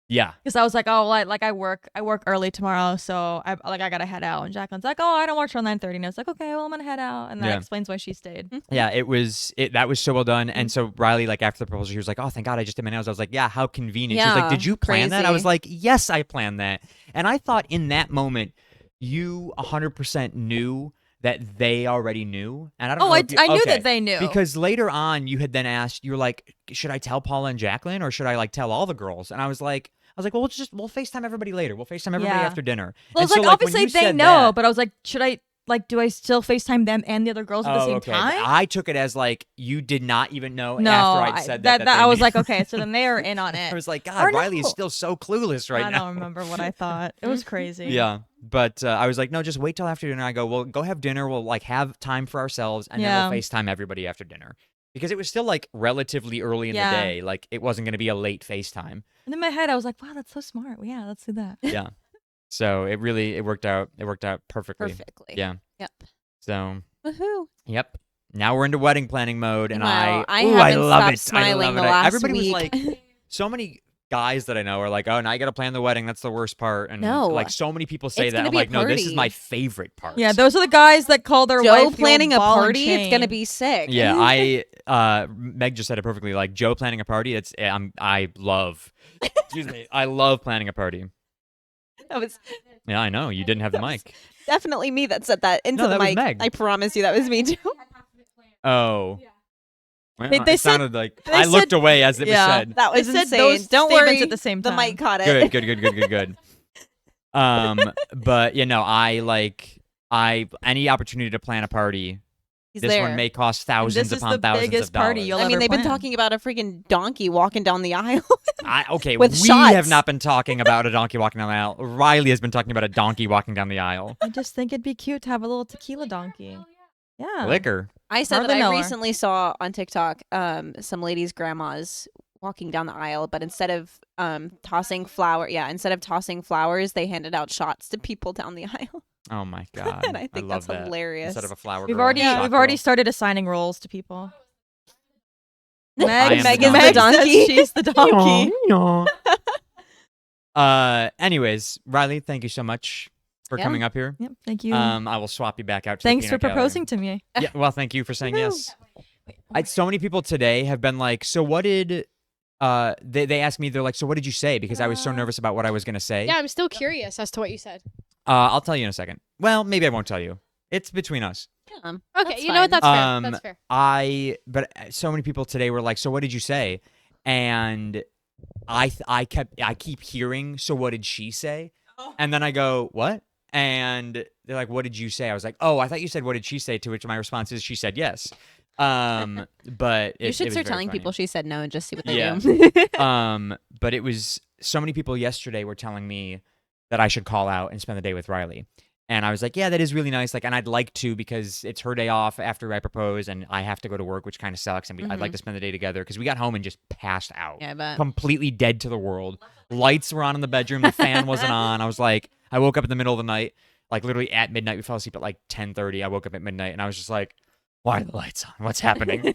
Yeah. Because I was like, oh, like I work early tomorrow, so I gotta head out. And Jacqueline's like, oh, I don't work till 9:30. And I was like, okay, well, I'm gonna head out, and that Yeah. explains why she stayed. Yeah, that was so well done. And so Riley, like after the proposal, she was like, oh, thank God I just did my nails. I was like, yeah, how convenient. She was like, Yeah, did you plan that? I crazy. was like, yes, I planned that. And I thought in that moment, you 100% knew that they already knew. And I don't Oh, know. I if you- knew okay. that they knew. Because later on, you had then asked, you were like, should I tell Paula and Jacqueline or should I like tell all the girls? And I was like, well, we'll FaceTime everybody later. We'll FaceTime everybody Yeah. after dinner. Well, And it's so, like when obviously you they said know, that- but I was like, should I like, do I still FaceTime them and the other girls at the same okay. time? I took it as like you did not even know No, after I'd said that. I they was knew. like, okay, so then they are in on it. I was like, Or God, Riley is no. still so clueless right I now. don't remember what I thought. It was crazy. Yeah, but I was like, no, just wait till after dinner. I go, well, go have dinner. We'll like have time for ourselves, and then we'll FaceTime everybody after dinner because it was still like relatively early in the day. Like it wasn't going to be a late FaceTime. And in my head, I was like, wow, that's so smart. Well, yeah, let's do that. Yeah, so it worked out. It worked out perfectly. Perfectly. Yeah. Yep. So Woohoo. yep. Now we're into wedding planning mode, and Wow, I I haven't love stopped it. smiling I love the it. last Everybody week. was like, so many guys that I know are like, oh, now you got to plan the wedding. That's the worst part. And No. like so many people say It's that. gonna I'm be a like, no, this is party. my favorite part. Yeah, those are the guys that call their Joe wife the planning a old ball and party, it's gonna chain. be sick. Yeah, Meg just said it perfectly. Like Joe planning a party. I love. Excuse me. I love planning a party. That was Yeah, I know you didn't have the mic. definitely me that said that into No, the that was mic. Meg. I promise you that was me too. Oh. Well, They it said- sounded like they I looked said- away as it was yeah. said. That was It said insane. those Don't statements worry, at the same the time. mic caught it. Good. But you know, any opportunity to plan a party. He's This there. one may cost thousands This is upon the thousands biggest of dollars. party you'll I mean, ever they've been plan. talking about a freaking donkey walking down the aisle. Okay, with we shots. have not been talking about a donkey walking down the aisle. Riley has been talking about a donkey walking down the aisle. I just think it'd be cute to have a little tequila donkey. Yeah. Liquor. I said Hardly that know I her. recently saw on TikTok some ladies' grandmas walking down the aisle, but instead of tossing flowers, they handed out shots to people down the aisle. Oh my god. And I think love that's that. hilarious. Instead of a flower We've girl, already shot we've already girl. started assigning roles to people. I am Meg the is the donkey. donkey. Says she's the donkey. Anyways, Riley, thank you so much for Yeah. coming up here. Yep. Thank you. I will swap you back out to the Thanks for peanut gallery. proposing to me. Yeah, well, thank you for saying yes. So many people today have been like, so what did they asked me, they're like, so what did you say? Because I was so nervous about what I was going to say. Yeah, I'm still curious as to what you said. I'll tell you in a second. Well, maybe I won't tell you. It's between us. Okay, That's you know what? fine. That's fair. That's fair. But so many people today were like, so what did you say? And I keep hearing, so what did she say? And then I go, what? And they're like, what did you say? I was like, oh, I thought you said, what did she say? To which my response is, she said yes. But You should it was start very telling funny. people she said no and just see what they Yeah. do. But it was so many people yesterday were telling me that I should call out and spend the day with Riley. And I was like, yeah, that is really nice. Like, and I'd like to because it's her day off after I propose and I have to go to work, which kind of sucks. And I'd like to spend the day together because we got home and just passed out. Yeah, but Completely dead to the world. Lights were on in the bedroom. The fan wasn't on. I was like, I woke up in the middle of the night, like literally at midnight. We fell asleep at like 10:30. I woke up at midnight and I was just like, why are the lights on? What's happening?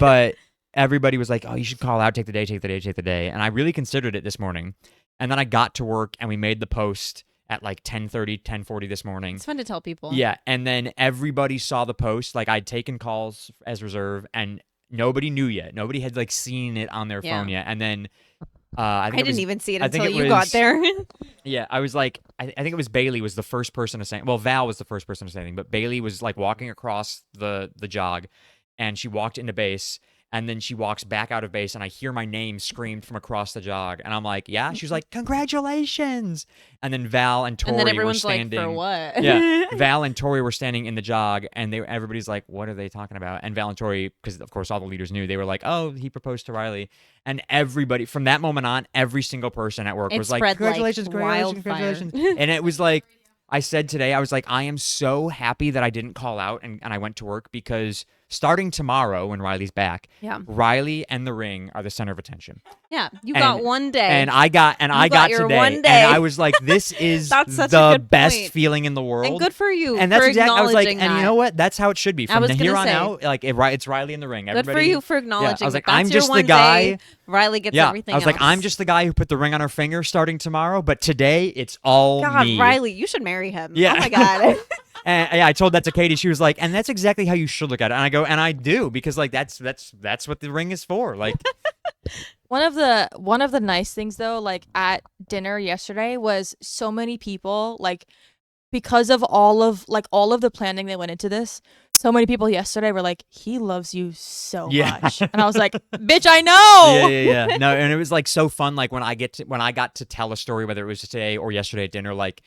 But everybody was like, oh, you should call out, take the day. And I really considered it this morning. And then I got to work and we made the post at like 10:30, 10:40 this morning. it's fun to tell people. Yeah. And then everybody saw the post. Like I'd taken calls as reserve and nobody knew yet. Nobody had like seen it on their Yeah. phone yet. And then I think it didn't was, even see it I think until it you got was- there. yeah, I was like, I think it was Bailey was the first person to say. Well, Val was the first person to say anything, but Bailey was like walking across the jog, and she walked into base, and then she walks back out of base, and I hear my name screamed from across the jog, and I'm like, yeah. She was like, congratulations, and then Val and Tori And then were everyone's like, standing. for what? Yeah, Val and Tori were standing in the jog, and everybody's like, "What are they talking about?" And Val and Tori, because of course all the leaders knew, they were like, "Oh, he proposed to Riley," and everybody from that moment on, every single person at work It was like, spread like "Congratulations, wildfire. congratulations!" And it was like, I said today, I was like, I am so happy that I didn't call out and I went to work because starting tomorrow when Riley's back, Yeah. Riley and the ring are the center of attention. Yeah. You And- got one day. And I got your today, one day. and I was like, this is That's such a the good best point. feeling in the world. And good for you. And that's for exactly. I was like, acknowledging and you that. know what? That's how it should be I from was here gonna on say. out. Like it's Riley and the ring. Good Everybody, for you for Yeah, acknowledging. I was like, that that's I'm your just the one guy. day. Riley gets Yeah, everything I was like, I'm else. just the guy who put the ring on her finger starting tomorrow. But today, it's all God, me. Riley, you should marry him. Yeah. Oh my God. And yeah, I told that to Katie. She was like, and that's exactly how you should look at it. And I go, and I do because like that's what the ring is for. Like, One of the nice things though, like at dinner yesterday, was so many people, like because of all of the planning that went into this, so many people yesterday were like, he loves you so Yeah. much. And I was like, bitch, I know. yeah. No, and it was like so fun. Like when I got to tell a story, whether it was today or yesterday at dinner, like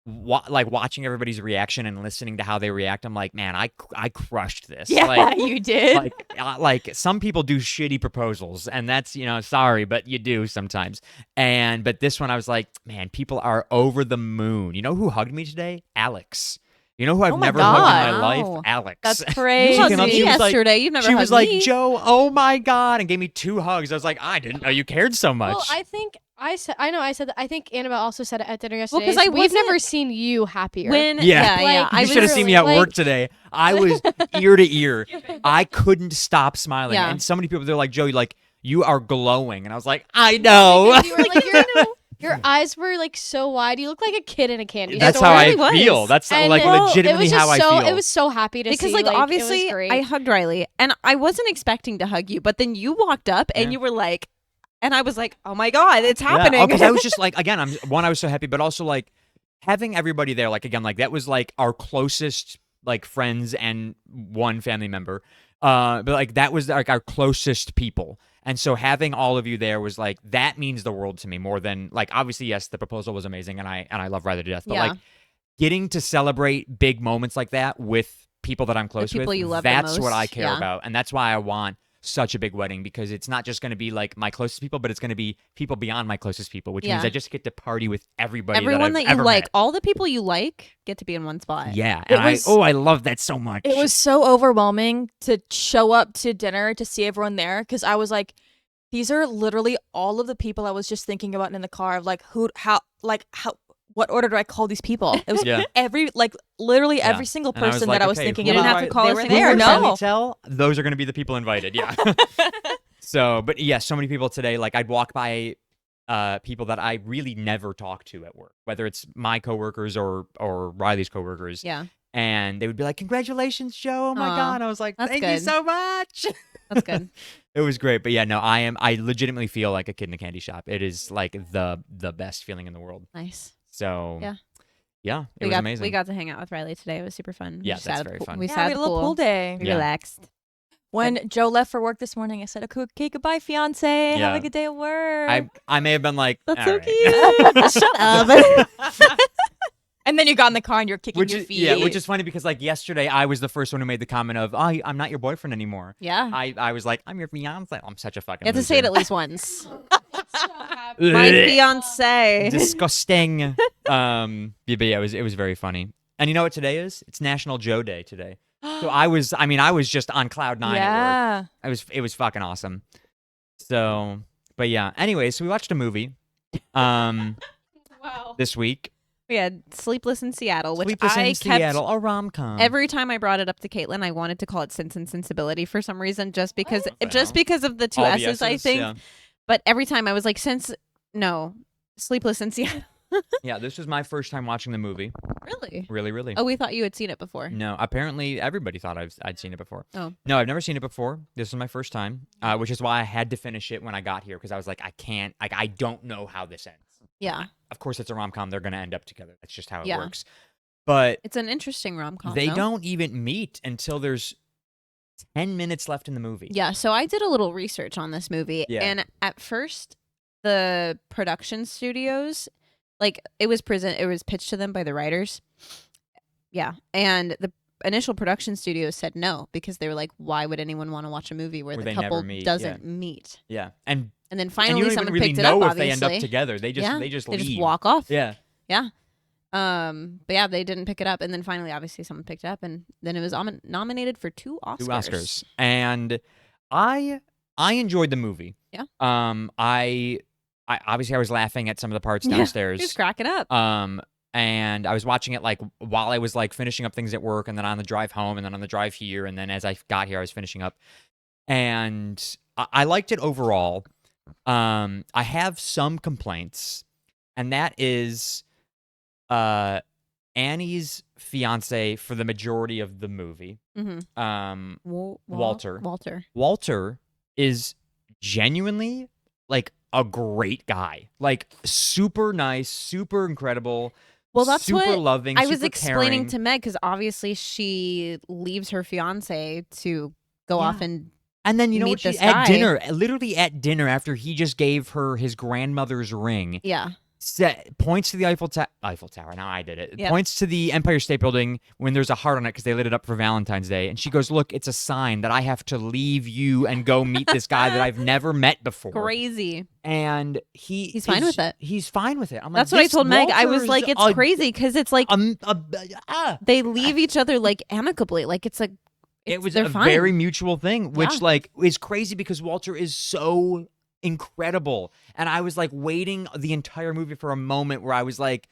like watching everybody's reaction and listening to how they react, I'm like, man, I crushed this. Yeah, Like, you did. like some people do shitty proposals, and that's, sorry, but you do sometimes. But this one, I was like, man, people are over the moon. You know who hugged me today? Alex. You know who I've Oh my never hugged in my God. life? Wow. Alex. That's You crazy. hugged came up, me she was like- yesterday. You've never She hugged was like, me. Joe, oh my God, and gave me 2 hugs. I was like, I didn't know you cared so much. Well, I think I said that. I think Annabelle also said it at dinner yesterday. 'cause I we've never wasn't- seen you happier. When Yeah. yeah. Like, I You was should have seen me at like- work today. I was ear to ear. I couldn't stop smiling. Yeah. And so many people, they're like, Joe, you are glowing. And I was like, I know. You were like, your eyes were like so wide. You look like a kid in a candy That's store. how I really was. feel. That's And like well, legitimately it was just how I so, feel. It was so happy to because see. like it was obviously great. I hugged Riley and I wasn't expecting to hug you, but then you walked up and Yeah. you were like, and I was like, oh my God, it's Yeah, happening. because I was just like, again, I was so happy, but also like having everybody there, like again, like that was like our closest like friends and one family member. But like that was like our closest people. And so having all of you there was like that means the world to me more than like obviously yes, the proposal was amazing and I love Riley to death. But Yeah. like getting to celebrate big moments like that with people that I'm close people with, you love the that's what I most, care yeah. about. And that's why I want such a big wedding, because it's not just going to be like my closest people, but it's going to be people beyond my closest people, which means Yeah. I just get to party with everybody. Everyone that that I've you ever like, met. all the people you like, get to be in one spot. Yeah, It and was- I love that so much. It was so overwhelming to show up to dinner to see everyone there because I was like, these are literally all of the people I was just thinking about in the car of like what order do I call these people? It was Yeah. literally Yeah. every single And I was person like, that I was okay, thinking who You didn't about. have to call they us were in there. person. Can No, we tell? Those are going to be the people invited. Yeah. So, but yeah, so many people today. Like I'd walk by people that I really never talk to at work, whether it's my coworkers or Riley's coworkers. Yeah, And they would be like, "Congratulations, Joe! Oh my Aw, God!" I was like, that's "Thank you good. so much." that's good. It was great, but yeah, no, I legitimately feel like a kid in a candy shop. It is like the best feeling in the world. Nice. So Yeah. it was amazing. We got to hang out with Riley today. It was super fun. We Yeah, just that's sat at the very pool- fun. We yeah, sat we at had a the little pool day. We Yeah. relaxed. When Joe left for work this morning, I said, "Okay, goodbye, fiance. Have Yeah. a good day at work." I may have been like, That's "All so right." cute. Shut up. And then you got in the car and you're kicking Which your is feet. which is funny because like yesterday I was the first one who made the comment of, "Oh, I'm not your boyfriend anymore." Yeah. I was like, "I'm your fiance." I'm such a fucking. You have to say it loser. at least once. So happy. My Blech. fiance. Disgusting. But yeah, it was very funny. And you know what today is? It's National Joe Day today. So I was just on cloud 9 at work. yeah. It was fucking awesome. So, but yeah. Anyway, so we watched a movie Wow. this week. We had Sleepless in Seattle, which Sleepless I in kept Seattle, a rom-com. every time I brought it up to Caitlin, I wanted to call it Sense and Sensibility for some reason, just because Oh. just because of the two All the S's, I think. Yeah. But every time I was like, Sleepless in Seattle. Yeah, this was my first time watching the movie. Really? Really, really. Oh, we thought you had seen it before. No, apparently everybody thought I'd seen it before. Oh. No, I've never seen it before. This was my first time, which is why I had to finish it when I got here because I was like, I don't know how this ends. Yeah, Of course, it's a rom-com. They're going to end up together. That's just how it Yeah. works. But it's an interesting rom com. they don't even meet until there's 10 minutes left in the movie. Yeah, so I did a little research on this movie, Yeah. and at first, the production studios, like it was pitched to them by the writers. Yeah, and the initial production studios said no because they were like, why would anyone want to watch a movie where Where the they never couple meet, doesn't meet? Yeah. And And then you finally, don't even someone really picked it know up. if they Obviously, end up together. They just yeah, they just they leave. just walk off. Yeah. Yeah. But yeah, they didn't pick it up, and then finally, obviously, someone picked it up, and then it was nominated for 2 Oscars. 2 Oscars. And I enjoyed the movie. Yeah. I obviously I was laughing at some of the parts Yeah, downstairs. He was cracking up. And I was watching it like while I was like finishing up things at work, and then on the drive home, and then on the drive here, and then as I got here, I was finishing up. And I liked it overall. I have some complaints, and that is Annie's fiance for the majority of the movie. Mm-hmm. Walter. Walter. is genuinely like a great guy, like super nice, super incredible. Well, that's super what loving. I was super explaining caring. to Meg because obviously she leaves her fiance to go Yeah. off and And then you know meet what? She, this at guy. dinner, literally at dinner, after he just gave her his grandmother's ring, yeah. points to the Eiffel Tower. Now I did it. Yep. Points to the Empire State Building when there's a heart on it because they lit it up for Valentine's Day. And she goes, "Look, it's a sign that I have to leave you and go meet this guy that I've never met before." Crazy. And he's fine with it. He's fine with it. I'm That's like, what I this told Meg. I was Walter's like, it's crazy because it's like ah. they leave each other like amicably. Like it's like It was they're a fine. very mutual thing, which Yeah. like is crazy because Walter is so incredible. And I was like waiting the entire movie for a moment where I was like,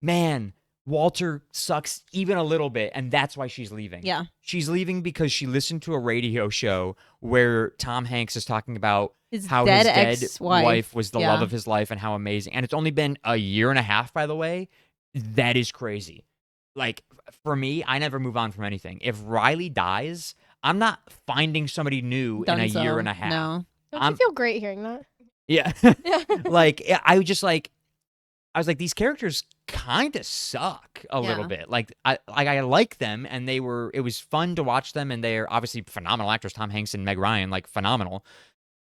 man, Walter sucks even a little bit, and that's why she's leaving. Yeah. She's leaving because she listened to a radio show where Tom Hanks is talking about his how dead his dead ex-wife. wife was the love Yeah. of his life and how amazing. And it's only been a year and a half, by the way. That is crazy. Like, for me, I never move on from anything. If Riley dies, I'm not finding somebody new in a Dunzo. year and a half. No. Don't I'm- you feel great hearing that? Yeah. Yeah. Like, I was just like, I was like, these characters kind of suck a little Yeah. bit. Like I like them, and it was fun to watch them, and they're obviously phenomenal actors. Tom Hanks and Meg Ryan, like phenomenal.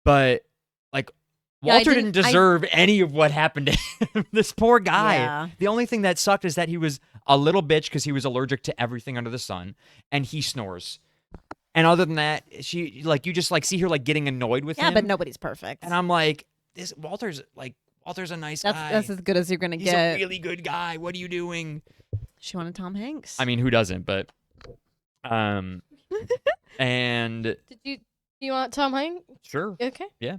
But like Yeah, I Walter didn't didn't- I- deserve any of what happened to him. This poor guy. Yeah. The only thing that sucked is that he was a little bitch because he was allergic to everything under the sun, and he snores. And other than that, she like you just like see her like getting annoyed with Yeah, him. but nobody's perfect. And I'm like, Walter's a nice guy. That's as good as you're gonna He's get. a really good guy. What are you doing? She wanted Tom Hanks. I mean, who doesn't? But, and Do you want Tom Hanks? sure, Okay. yeah,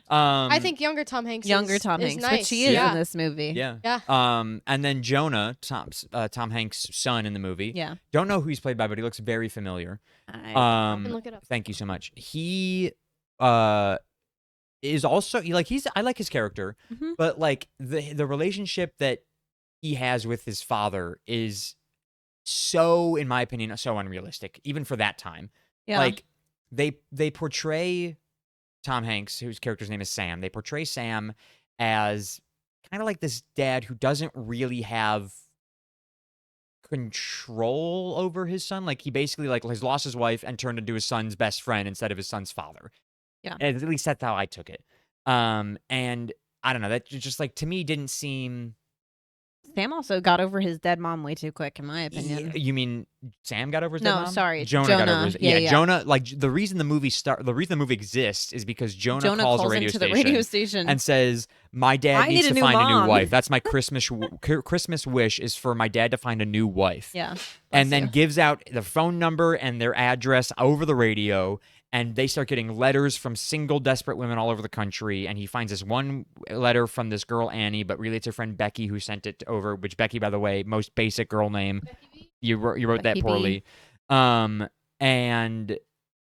I think younger Tom Hanks. younger is, Tom is Hanks, nice. which he is yeah. in this movie. yeah, Yeah. And then Jonah, Tom Hanks' son in the movie. Yeah. Don't know who he's played by, but he looks very familiar. I can look it up. Thank you so much. He, is also I like his character, Mhm. but like the relationship that he has with his father is so, in my opinion, so unrealistic, even for that time. Yeah. Like they portray Tom Hanks, whose character's name is Sam. They portray Sam as kind of like this dad who doesn't really have control over his son. Like he basically like has lost his wife and turned into his son's best friend instead of his son's father. Yeah. At least that's how I took it. And I don't know, that just like to me didn't seem. Sam also got over his dead mom way too quick, in my opinion. You mean Sam got over his No, dead mom? sorry, Jonah got over Jonah. his. Yeah, yeah. Jonah. Like the reason the movie exists is because Jonah calls a radio into station the radio station. and says, "My dad I needs need a to new find a new mom." wife. That's my Christmas wish is for my dad to find a new wife." yeah. And bless then you. gives out the phone number and their address over the radio, and they start getting letters from single desperate women all over the country. And he finds this one letter from this girl Annie, but really it's her friend Becky who sent it over, which Becky, by the way, most basic girl name. You wrote that Becky B. poorly. And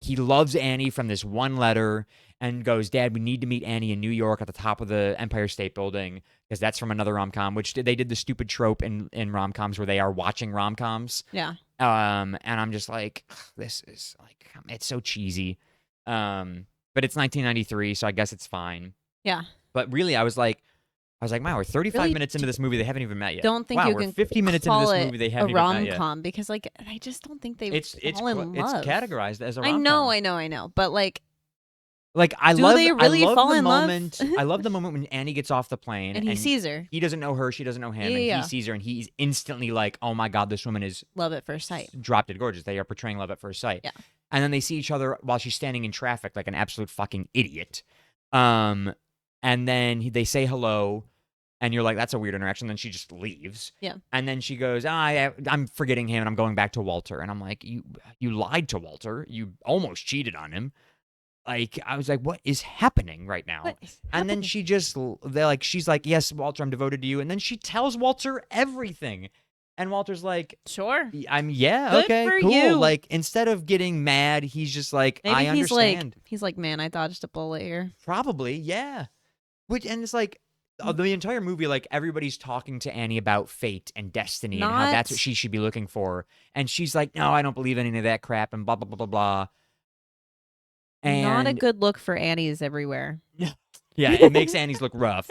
he loves Annie from this one letter and goes, "Dad, we need to meet Annie in New York at the top of the Empire State Building," because that's from another rom-com, which they did the stupid trope in rom-coms where they are watching rom-coms. Yeah. And I'm just like, this is like, it's so cheesy. But it's 1993, so I guess it's fine. Yeah. But really, I was like, wow, we're 35 Really minutes into this movie, they haven't even met yet. Don't think wow, you we're can 50 minutes into call this it movie, they a haven't even met yet. rom-com because like I just don't think they It's fall in it's love. categorized as a I rom-com. know, but like, Like I Do love, they really I love fall the in love? moment. I love the moment when Annie gets off the plane and he sees her. he doesn't know her, she doesn't know him, and Yeah. he sees her, and he's instantly like, "Oh my god, this woman is Love at first sight. drop dead gorgeous." They are portraying love at first sight. Yeah. And then they see each other while she's standing in traffic like an absolute fucking idiot. And then they say hello, and you're like, "That's a weird interaction." Then she just leaves. Yeah. And then she goes, "I'm forgetting him, and I'm going back to Walter." And I'm like, "You lied to Walter. You almost cheated on him." Like, I was like, "What is happening right now?" What is And then happening? she's like, "Yes, Walter, I'm devoted to you." And then she tells Walter everything. And Walter's like, Sure. yeah, Good okay, for cool. you. Like, instead of getting mad, he's just like, Maybe I he's understand. like, man, I dodged a bullet here. Probably, yeah. And it's like, the entire movie, like, everybody's talking to Annie about fate and destiny and how that's what Not- she should be looking for. And she's like, "No, I don't believe any of that crap," and blah, blah, blah, blah, blah. And Not a good look for Annie's everywhere. yeah, it makes Annie's look rough.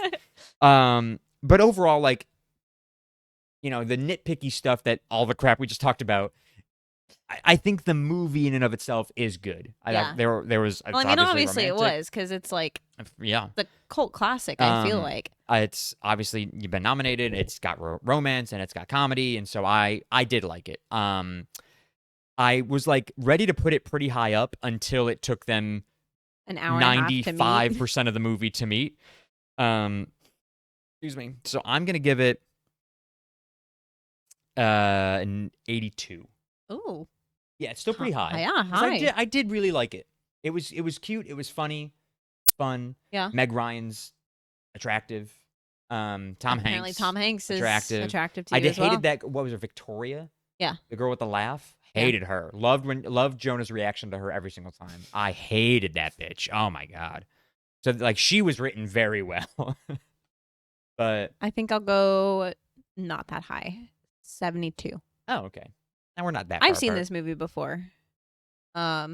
But overall, like, you know, the nitpicky stuff that all the crap we just talked about, I think the movie in and of itself is good. Yeah. There was. Well, I mean, obviously it was because it's like Yeah. the cult classic. I feel Um, like. It's obviously you've been nominated. It's got romance and it's got comedy, and so I did like it. I was like ready to put it pretty high up until it took them An hour and a half to meet. 95% of the movie to meet. Excuse me. So I'm gonna give it an 82. Ooh, Yeah, it's still pretty high. Yeah, 'Cause high. I did really like it. It was cute. It was funny, fun. Yeah. Meg Ryan's attractive. Tom Apparently, Hanks. Tom Hanks is attractive. attractive to I you did as well. hated that. What was her? Victoria. Yeah. The girl with the laugh. Yeah. Hated her. Loved Jonah's reaction to her every single time. I hated that bitch. Oh my god. So like she was written very well. But I think I'll go not that high, 72. oh okay. Now we're not that. I've far seen apart. this movie before. Yeah,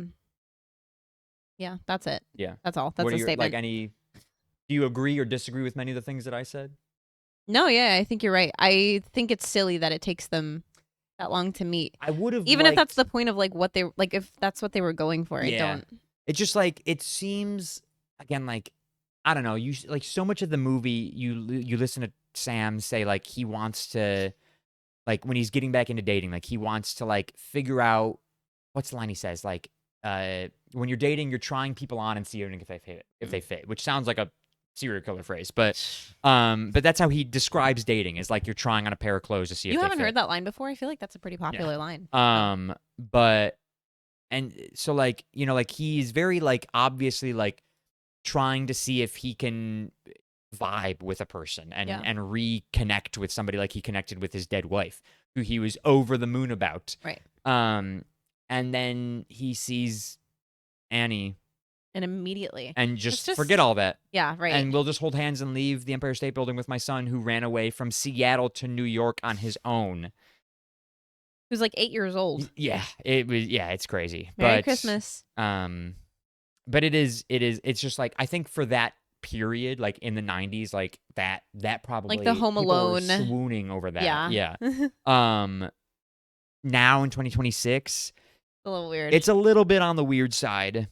that's it. Yeah. That's all. That's What are a your, statement. like any? Do you agree or disagree with many of the things that I said? No, yeah, I think you're right. I think it's silly that it takes them that long to meet. I would have Even if that's the point of like what they like, if that's what they were going for, I Yeah. don't. It's just like it seems again like I don't know. You like so much of the movie. You listen to Sam say like he wants to like when he's getting back into dating, like he wants to like figure out what's the line he says like when you're dating, you're trying people on and seeing if they fit, which sounds like a serial killer phrase, but that's how he describes dating is like you're trying on a pair of clothes to see if You they haven't fit. heard that line before? I feel like that's a pretty popular line. But and so like, you know, like he's very like obviously like trying to see if he can vibe with a person and Yeah. and reconnect with somebody like he connected with his dead wife, who he was over the moon about. Right. And then he sees Annie And immediately. and just just- forget all that. Yeah, right. And we'll just hold hands and leave the Empire State Building with my son who ran away from Seattle to New York on his own. Who's like 8 years old. Yeah, it's crazy. Merry but, Christmas. But it's just like I think for that period, like in the 90s, like that probably the Home people were Alone. swooning over that. Yeah. Yeah. Now in 2026, A little weird. it's a little bit on the weird side.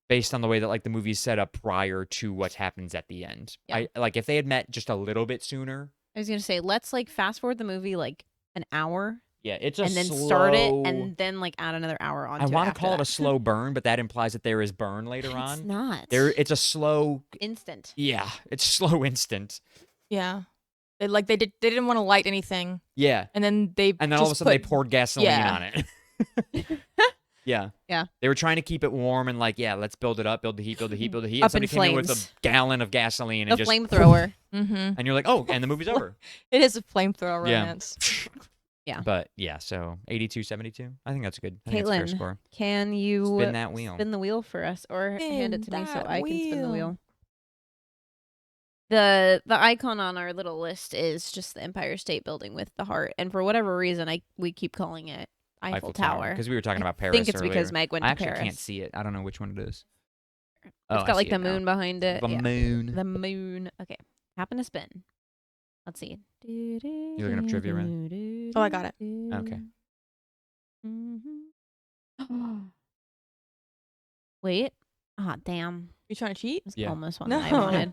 Based on the way that like the movie's set up prior to what happens at the end. Yeah. I like if they had met just a little bit sooner. I was gonna say, let's like fast forward the movie like an hour Yeah, it's a and then slow, start it and then like add another hour on. I want to call it a slow burn, but that implies that there is burn later It's on. not. It's a slow. Instant. Yeah, it's slow instant. Yeah. They didn't want to light anything, Yeah, and then they and then all of a just sudden they put- poured gasoline Yeah. on it. Yeah. Yeah. They were trying to keep it warm and like, yeah, let's build it up, build the heat, build the heat, build the heat. Up And in somebody came in with a flames. gallon of gasoline The and just flamethrower. Mhm. and you're like, oh, and the movie's over. It is a flamethrower Yeah. romance. Yeah. But yeah, so 82, 72. I think that's good. I think that's a fair Caitlin, score. Can you Spin that wheel. spin the wheel for us, or hand it to Spin me so that I can spin the wheel. wheel? The icon on our little list is just the Empire State Building with the heart, and for whatever reason, we keep calling it Eiffel Tower. Because we were talking about I Paris think it's because earlier. Meg went I to actually Paris. can't see it. I don't know which one it is. It's I got like see the it now. moon behind it. The Yeah. moon. The moon. Okay. Happen to spin. Let's see. You looking up trivia, Ren? Oh, I got it. Okay. Wait. Ah, damn. You trying to cheat? It's Yeah. almost one No. that I wanted.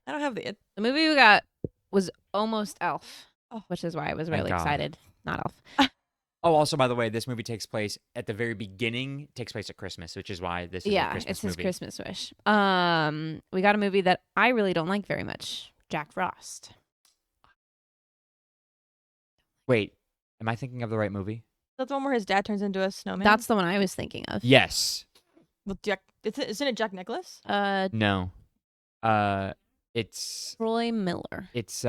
I don't have the. The movie we got was almost Elf, Oh. which is why I was Thank really God. excited. Not Elf. Oh, also, by the way, this movie takes place at the very beginning. Takes place at Christmas, which is why this is a Yeah, Christmas it's his movie. Christmas wish. We got a movie that I really don't like very much. Jack Frost. Wait, am I thinking of the right movie? That's the one where his dad turns into a snowman. That's the one I was thinking of. Yes. with Jack. Isn't it Jack Nicholas? No. It's Troy Miller. it's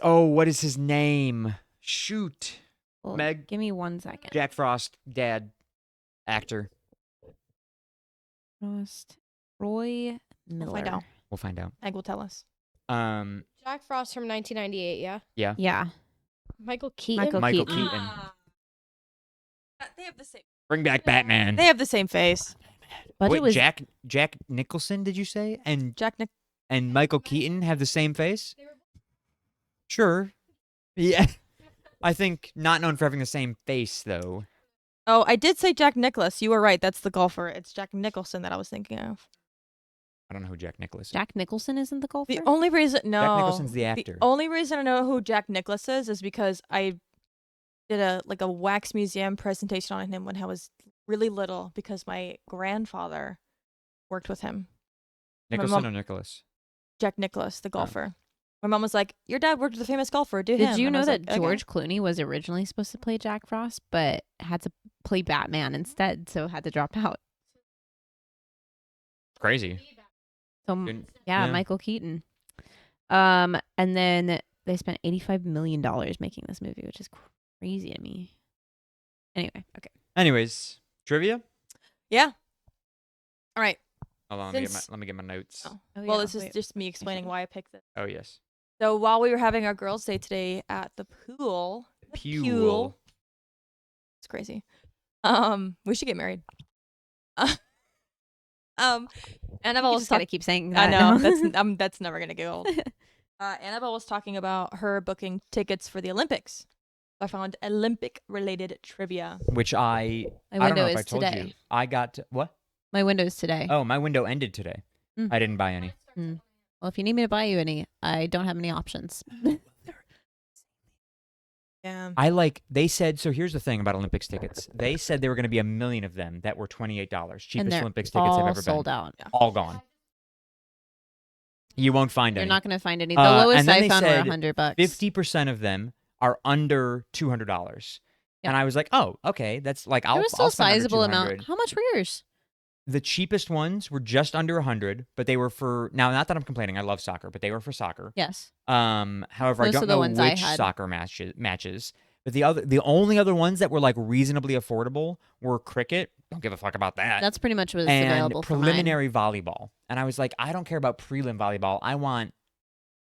oh, what is his name? Shoot. Well, Meg. give me 1 second. Jack Frost, dad, actor. Frost. Troy Miller. find out. We'll find out. Meg will tell us. Jack Frost from 1998, yeah? Yeah. Michael Keaton? Michael Keaton. Keaton. They have the same. Bring back Batman. They have the same face. Budget Wait, was Jack Nicholson, did you say? And Jack Nick. and Michael Keaton have the same face? Sure. Yeah. I think not known for having the same face though. Oh, I did say Jack Nicklaus. You were right. That's the golfer. It's Jack Nicholson that I was thinking of. I don't know who Jack Nicklaus is. Jack Nicholson isn't the golfer. The only reason, no, Nicholson's the actor. only reason I know who Jack Nicklaus is because I did a wax museum presentation on him when I was really little because my grandfather worked with him. Nicholson mom- or Nicholas? Jack Nicklaus, the golfer. My mom was like, "Your dad worked with a famous golfer. Do him." Did you And I know was that like, "Okay." George Clooney was originally supposed to play Jack Frost, but had to play Batman instead, so had to drop out? Crazy. So Good- yeah, yeah. Michael Keaton. And then they spent $85 million making this movie, which is crazy to me. Anyway, okay. Anyways, trivia. Yeah. All right. Hold on, Since- let me get my notes. Oh. Oh, Well, yeah, this is wait. just me explaining why I picked this. Oh yes. So while we were having our girls' day today at the pool, Pewel. it's crazy. We should get married. Annabelle You was just gotta talking. keep saying I that. know that's never gonna get old. Annabelle was talking about her booking tickets for the Olympics. I found Olympic-related trivia. Which My I don't know window if I is told today. you. I got what? My window's today. Oh, my window ended today. Mm. I didn't buy any. Well, if you need me to buy you any, I don't have any options. Yeah. They said, so here's the thing about Olympics tickets. They said there were going to be 1 million of them that were $28. and Cheapest they're Olympics tickets have all ever sold been. out. All gone. You won't find You're any. not going to find any. The And lowest then I they found were said $100. 50% of them are under $200. Yeah. And I was like, oh, okay. That's like, There I'll was still I'll a spend under sizable 200. amount. How much were yours? The cheapest ones were just under 100, but they were for, now, not that I'm complaining. I love soccer, but they were for soccer. Yes. However, I Most don't of the know ones I which had. soccer matches. But the only other ones that were like reasonably affordable were cricket. Don't give a fuck about that. That's pretty much what's and available for mine. preliminary volleyball. And I was like, I don't care about prelim volleyball. I want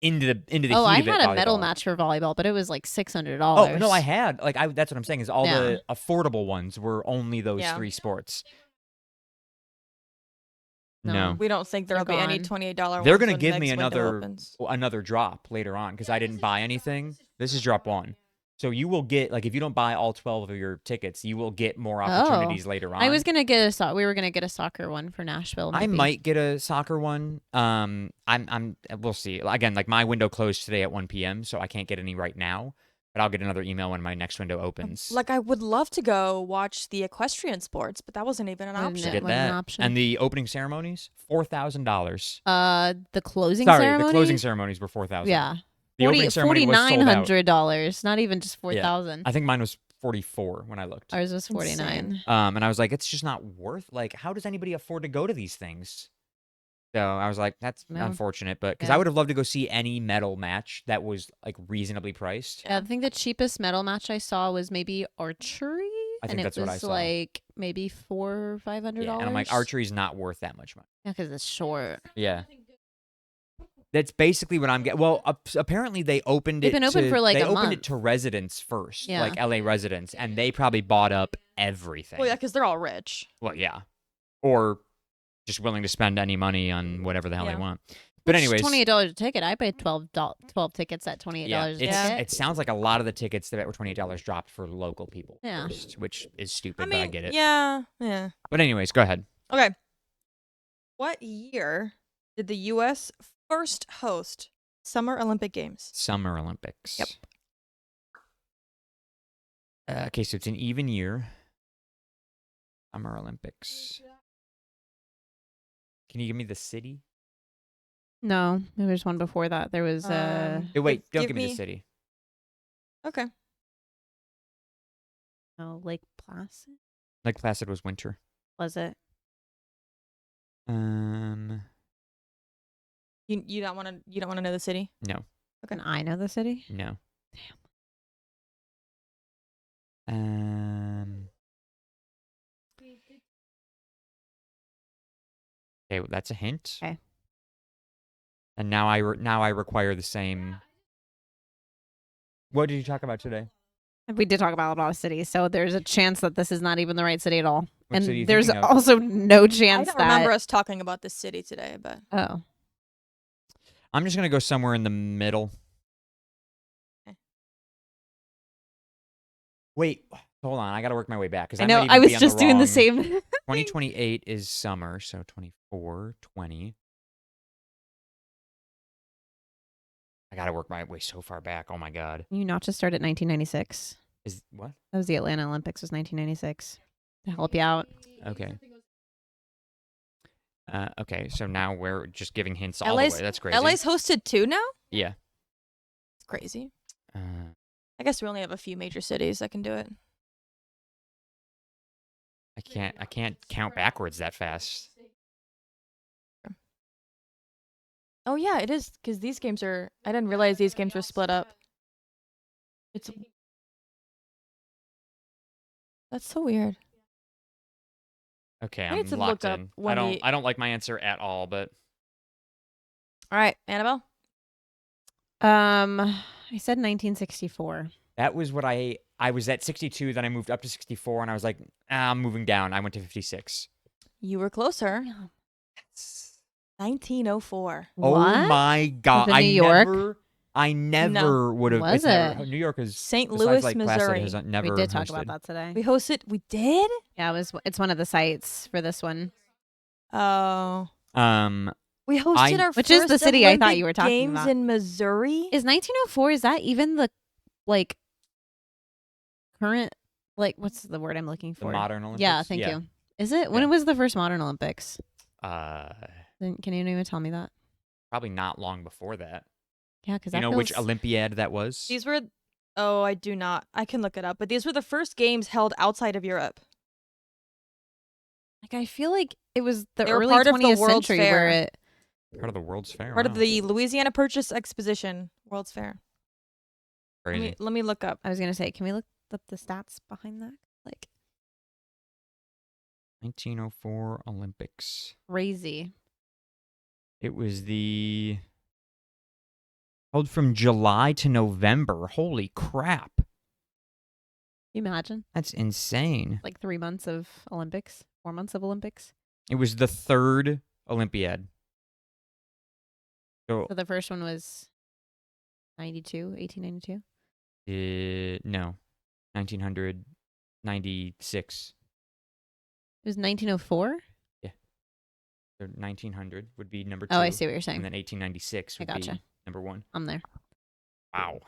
into the Oh, I heat of it had a medal volleyball. match for volleyball, but it was like $600. Oh no, I had that's what I'm saying is all Yeah. the affordable ones were only those Yeah. 3 sports. No. No. We don't think there'll They're be any gone. $28 They're ones gonna when give the me next window another opens. another drop later on because I didn't buy anything. This is drop 1. So you will get, like, if you don't buy all 12 of your tickets, you will get more opportunities later on. I was gonna get we were gonna get a soccer one for Nashville. I maybe. might get a soccer one. We'll see. Again, like my window closed today at 1 p.m., so I can't get any right now. But I'll get another email when my next window opens. Like I would love to go watch the equestrian sports, but that wasn't even an Wasn't option. it? Get wasn't an that. option. And the opening ceremonies, $4,000. The closing Sorry, ceremony. the closing ceremonies were $4,000. Yeah. The opening ceremony was sold out. $4,900. Not even just 4,000. I think mine was 44 when I looked. Ours was 49. Insane. And I was like, it's just not worth. Like, how does anybody afford to go to these things? So I was like, that's No. unfortunate. But because Yeah. I would have loved to go see any medal match that was like reasonably priced. Yeah, I think the cheapest medal match I saw was maybe archery. I think and that's it what I was saw. like maybe $400 or $500. Yeah, and I'm like, archery's not worth that much money. Yeah, because it's short. Yeah. That's basically what I'm getting. Well, apparently they opened They've it. been open to, for, like, they a opened it month. to residents first, Yeah. like LA residents, and they probably bought up everything. Well, yeah, because they're all rich. Well, yeah, or just willing to spend any money on whatever the hell Yeah. they want. But anyways, $28 a ticket. I paid 12 tickets at $28 yeah, a it's, ticket. it sounds like a lot of the tickets that were $28 dropped for local people Yeah. first, which is stupid, I but I mean, get it. yeah. But anyways, go ahead. Okay. What year did the U.S. first host Summer Olympic Games? Summer Olympics. Yep. Okay, so it's an even year. Summer Olympics. Can you give me the city? No, there was one before that. There was Hey, wait, don't give give me the me- city. Okay. Lake Placid. Lake Placid was winter. Was it? You don't want to know the city? No, Can I know the city? no. Okay, well, that's a hint. Okay. And now I require the same. What did you talk about today? We did talk about a lot of cities, so there's a chance that this is not even the right city at all. What city are you And there's thinking of? also no I chance don't that. remember us talking about this city today, but Oh, I'm just gonna go somewhere in the middle. Wait, hold on. I got to work my way back because I I know. might I even was be on just the doing the wrong- same. 2028 is summer, so 24, 20. I got to work my way so far back. Oh my god. You not just start at 1996. Is what? That was the Atlanta Olympics. Was 1996 to help you out. Okay. Okay, so now we're just giving hints all the LA's way. That's crazy. LA's hosted too now. Yeah. It's crazy. Uh, I guess we only have a few major cities that can do it. I can't count backwards that fast. Oh yeah, it is because these games are. I didn't realize these games were split up. It's. That's so weird. Okay, I I'm need to locked look up in. when I don't like my answer at all, but All right, Annabelle. I said 1964. that was what I was at 62, then I moved up to 64 and I was like, I'm moving down. I went to 56. You were closer. 1904. Oh What? my god. it New York? I never would have. Was it's never, it? New York is St. besides, Louis, like, Placid, Missouri. has never We did talk hosted. about that today. We hosted. We did. Yeah, it's one of the sites for this one. Oh. Um, We hosted our Which is the first city I thought Olympic you were talking games about. in Missouri. Is 1904? Is that even the like current? Like, what's the word I'm looking the for? modern Olympics. Yeah, thank you. Is it when Yeah. it was the first modern Olympics? Uh, Can you even tell me that? probably not long before that. Yeah, because You know which Olympiad that was? These were. Oh, I do not. I can look it up. But these were the first games held outside of Europe. like I feel like it was the They were early part of the 20th World's century Fair. where it. Part of the World's Fair. Part wow. of the Louisiana Purchase Exposition, World's Fair. Crazy. Let me look up. I was gonna say, can we look up the stats behind that? Like 1904 Olympics. crazy. It was held from July to November. Holy crap. Can you imagine? That's insane. Like 3 months of Olympics, 4 months of Olympics. It was the third Olympiad. So, So the first one was 1892. no, 1996. It was 1904. So 1900 would be number 2. Oh, I see what you're And saying. then 1896 I would gotcha. be number 1. I'm there. Wow.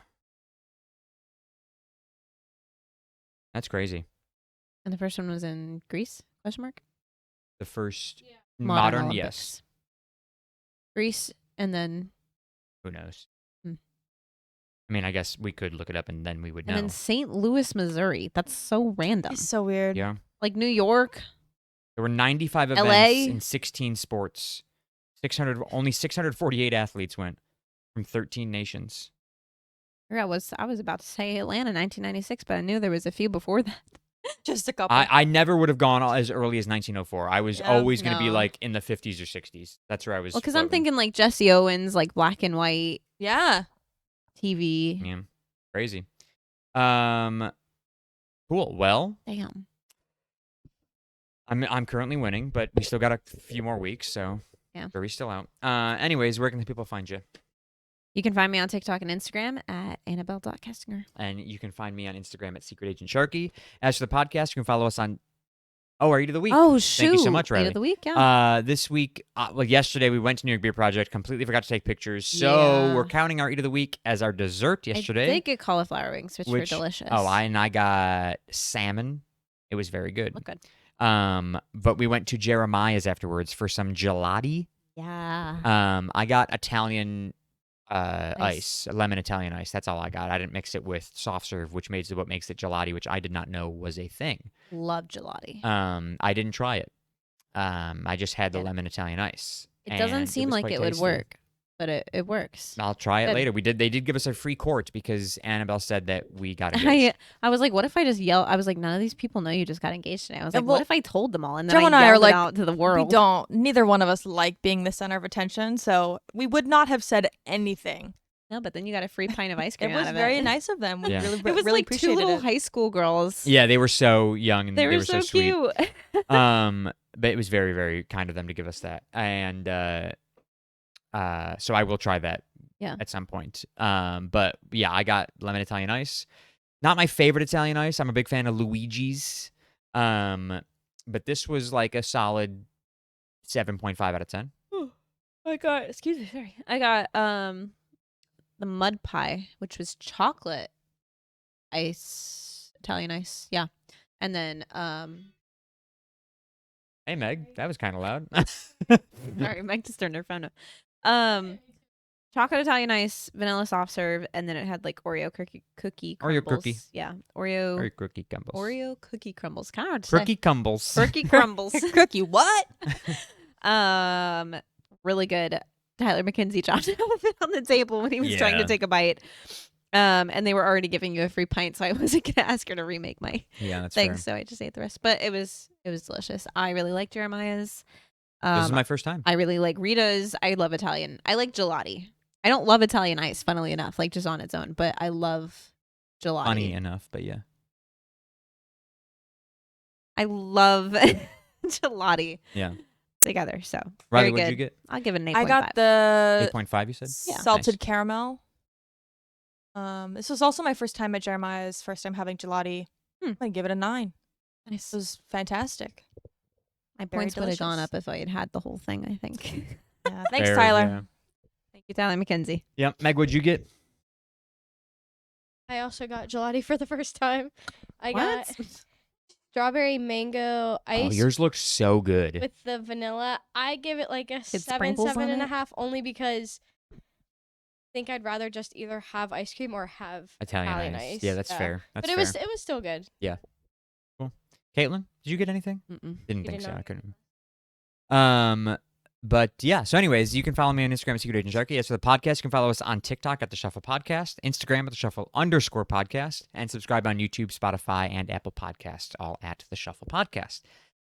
That's crazy. And the first one was in Greece? Question mark. The first modern, yes. Olympics. Greece, and then Who knows? Hmm. I mean, I guess we could look it up and then we would and know. then St. Louis, Missouri. That's so random. It's so weird. Yeah. Like New York. There were 95 events LA? in 16 sports. Only 648 athletes went from 13 nations. Or I was about to say Atlanta, 1996, but I knew there was a few before that. Just a couple. I never would have gone as early as 1904. I was Yeah. always going to be No. like in the 50s or 60s. That's where I was. Well, because I'm floating. thinking like Jesse Owens, like black and white yeah. TV. Yeah, crazy. Cool. Well, Damn. I'm currently winning, but we still got a few more weeks, so Yeah. jury's still out. Anyways, where can the people find you? You can find me on TikTok and Instagram at Annabelle.Kestinger. And you can find me on Instagram at Secret Agent Sharky. As for the podcast, you can follow us on. Oh, our Eat of the Week. Oh, shoot. Thank you so much, Eat Riley. of the week, yeah. This week, well, yesterday we went to New York Beer Project. Completely forgot to take pictures, so Yeah. we're counting our Eat of the Week as our dessert yesterday. I did get cauliflower wings, which were which- delicious. Oh, I got salmon. It was very good. Look good. But we went to Jeremiah's afterwards for some gelati. Yeah. I got Italian Nice. ice, lemon Italian ice. That's all I got. I didn't mix it with soft serve, which makes it what makes it gelati, which I did not know was a thing. Love gelati. I didn't try it. I just had the Get it. lemon Italian ice. It doesn't and seem was like quite it would tasty. work, but it works. I'll try it Good. later. They did give us a free quart because Annabelle said that we got engaged. I was like, what if I just yell? I was like, none of these people know you just got engaged today. I was Yeah, like, well, what if I told them all and then Joe I and I are yelled it like, out to the world? We don't. Neither one of us like being the center of attention, so we would not have said anything. No, but then you got a free pint of ice It cream was out of very it. nice of them. We Yeah. really, It was really like two appreciated little it. high school girls. Yeah, they were so young and they were so so sweet. cute. But it was very, very kind of them to give us that. And so I will try that Yeah. at some point. But yeah, I got lemon Italian ice. Not my favorite Italian ice. I'm a big fan of Luigi's. But this was like a solid 7.5 out of 10. I got, excuse me, sorry. I got the mud pie, which was chocolate ice, Italian ice. Yeah. And then Hey, Meg, that was kind of loud. sorry, Meg just turned her phone up. Chocolate Italian ice, vanilla soft serve, and then it had like Oreo cookie crumbles. Oreo cookie. Yeah. Oreo Very cookie crumbles. Oreo cookie crumbles. Kind of hard to Cookie crumbles. say. Cookie crumbles. Cookie, what? Really good. Tyler McKenzie dropped it on the table when he was trying to Yeah. take a bite. And they were already giving you a free pint, so I wasn't gonna ask her to remake my Yeah, that's thing. fair. So I just ate the rest. But it was delicious. I really like Jeremiah's. This is my first time. I really like Rita's. I love Italian. I like gelati. I don't love Italian ice, funnily enough, like just on its own, but I love gelati. Funny enough, but yeah. I love gelati Yeah. together. So Riley, very what'd good. you get? I'll give it an 8.5. I got the 8.5, you said? Yeah. salted Nice. caramel. This was also my first time at Jeremiah's, first time having gelati. I'm gonna give it a 9. Nice. It was fantastic. My very points would have gone delicious. up if I had had the whole thing, I think. Yeah, thanks, Fair, Tyler. Yeah. Thank you, Tyler McKenzie. Yep. Meg, what'd you get? I also got gelati for the first time. I What? got strawberry mango ice Oh, yours looks so good. with the vanilla. I give it like a It 7, sprinkles on 7.5, it? only because I think I'd rather just either have ice cream or have Italian ice. Yeah, that's fair. That's but fair. it was still good. Caitlin, did you get anything? Mm-mm. Didn't You think did so. not. I couldn't. But yeah. So, anyways, you can follow me on Instagram at Secret Agent Sharky. As for the podcast, you can follow us on TikTok at the Shuffle Podcast, Instagram at the Shuffle_podcast, and subscribe on YouTube, Spotify, and Apple Podcasts, all at the Shuffle Podcast.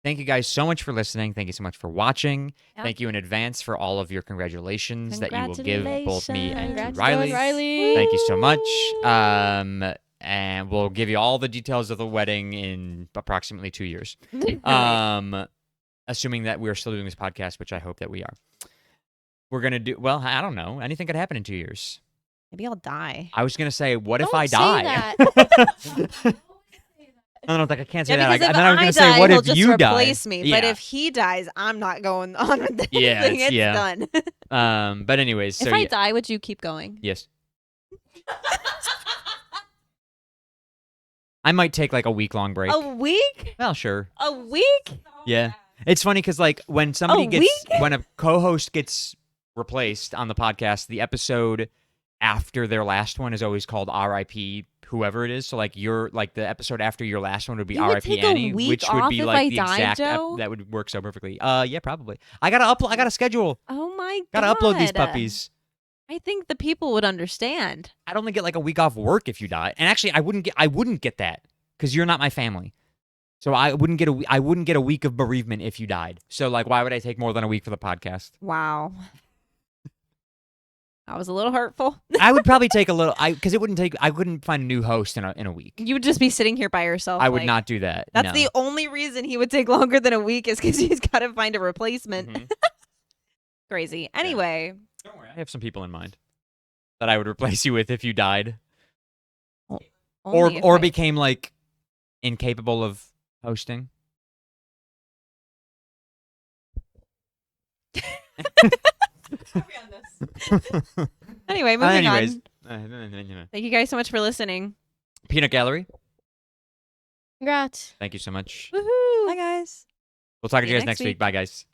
Thank you guys so much for listening. Thank you so much for watching. Yep. Thank you in advance for all of your congratulations that you will give both me and Congrats, to Riley. Dylan Riley. Thank you so much. And we'll give you all the details of the wedding in approximately 2 years. Assuming that we're still doing this podcast, which I hope that we are. We're going to do, well, I don't know. Anything could happen in 2 years. Maybe I'll die. I was going to say, what if Don't I say die? that. I don't know, I can't say Yeah, that. because And if then I was going to die, say, what he'll if just you die? replace me. But Yeah. if he dies, I'm not going on with this Yeah, thing. it's- It's yeah. done. But anyways, so if I yeah. die, would you keep going? Yes. I might take like a week-long break. A week? Well, sure. A week? Yeah. It's funny because like when somebody A gets week? when a co-host gets replaced on the podcast, the episode after their last one is always called R.I.P. whoever it is. So like your like the episode after your last one would be You would R.I.P. take a Annie, week which would off be if like I the died, exact Joe? that would work so perfectly. Yeah, probably. I gotta schedule. Oh my Gotta god. upload these puppies. I think the people would understand. I'd only get like a week off work if you die. And actually, I wouldn't get that because you're not my family. So I wouldn't get a week of bereavement if you died. So like, why would I take more than a week for the podcast? Wow. That was a little hurtful. I would probably take a little. Because it wouldn't take. I couldn't find a new host in a week. You would just be sitting here by yourself. I would like- not do that. That's no. the only reason he would take longer than a week is because he's got to find a replacement. Mhm. Crazy. Anyway, Don't worry, I have some people in mind that I would replace you with if you died, only if or I- became like incapable of hosting. Anyway, moving Anyways, on. Thank you guys so much for listening. Peanut Gallery. Congrats. Thank you so much. Woohoo! Hi, guys. We'll talk to See you you guys next next week. Bye, guys.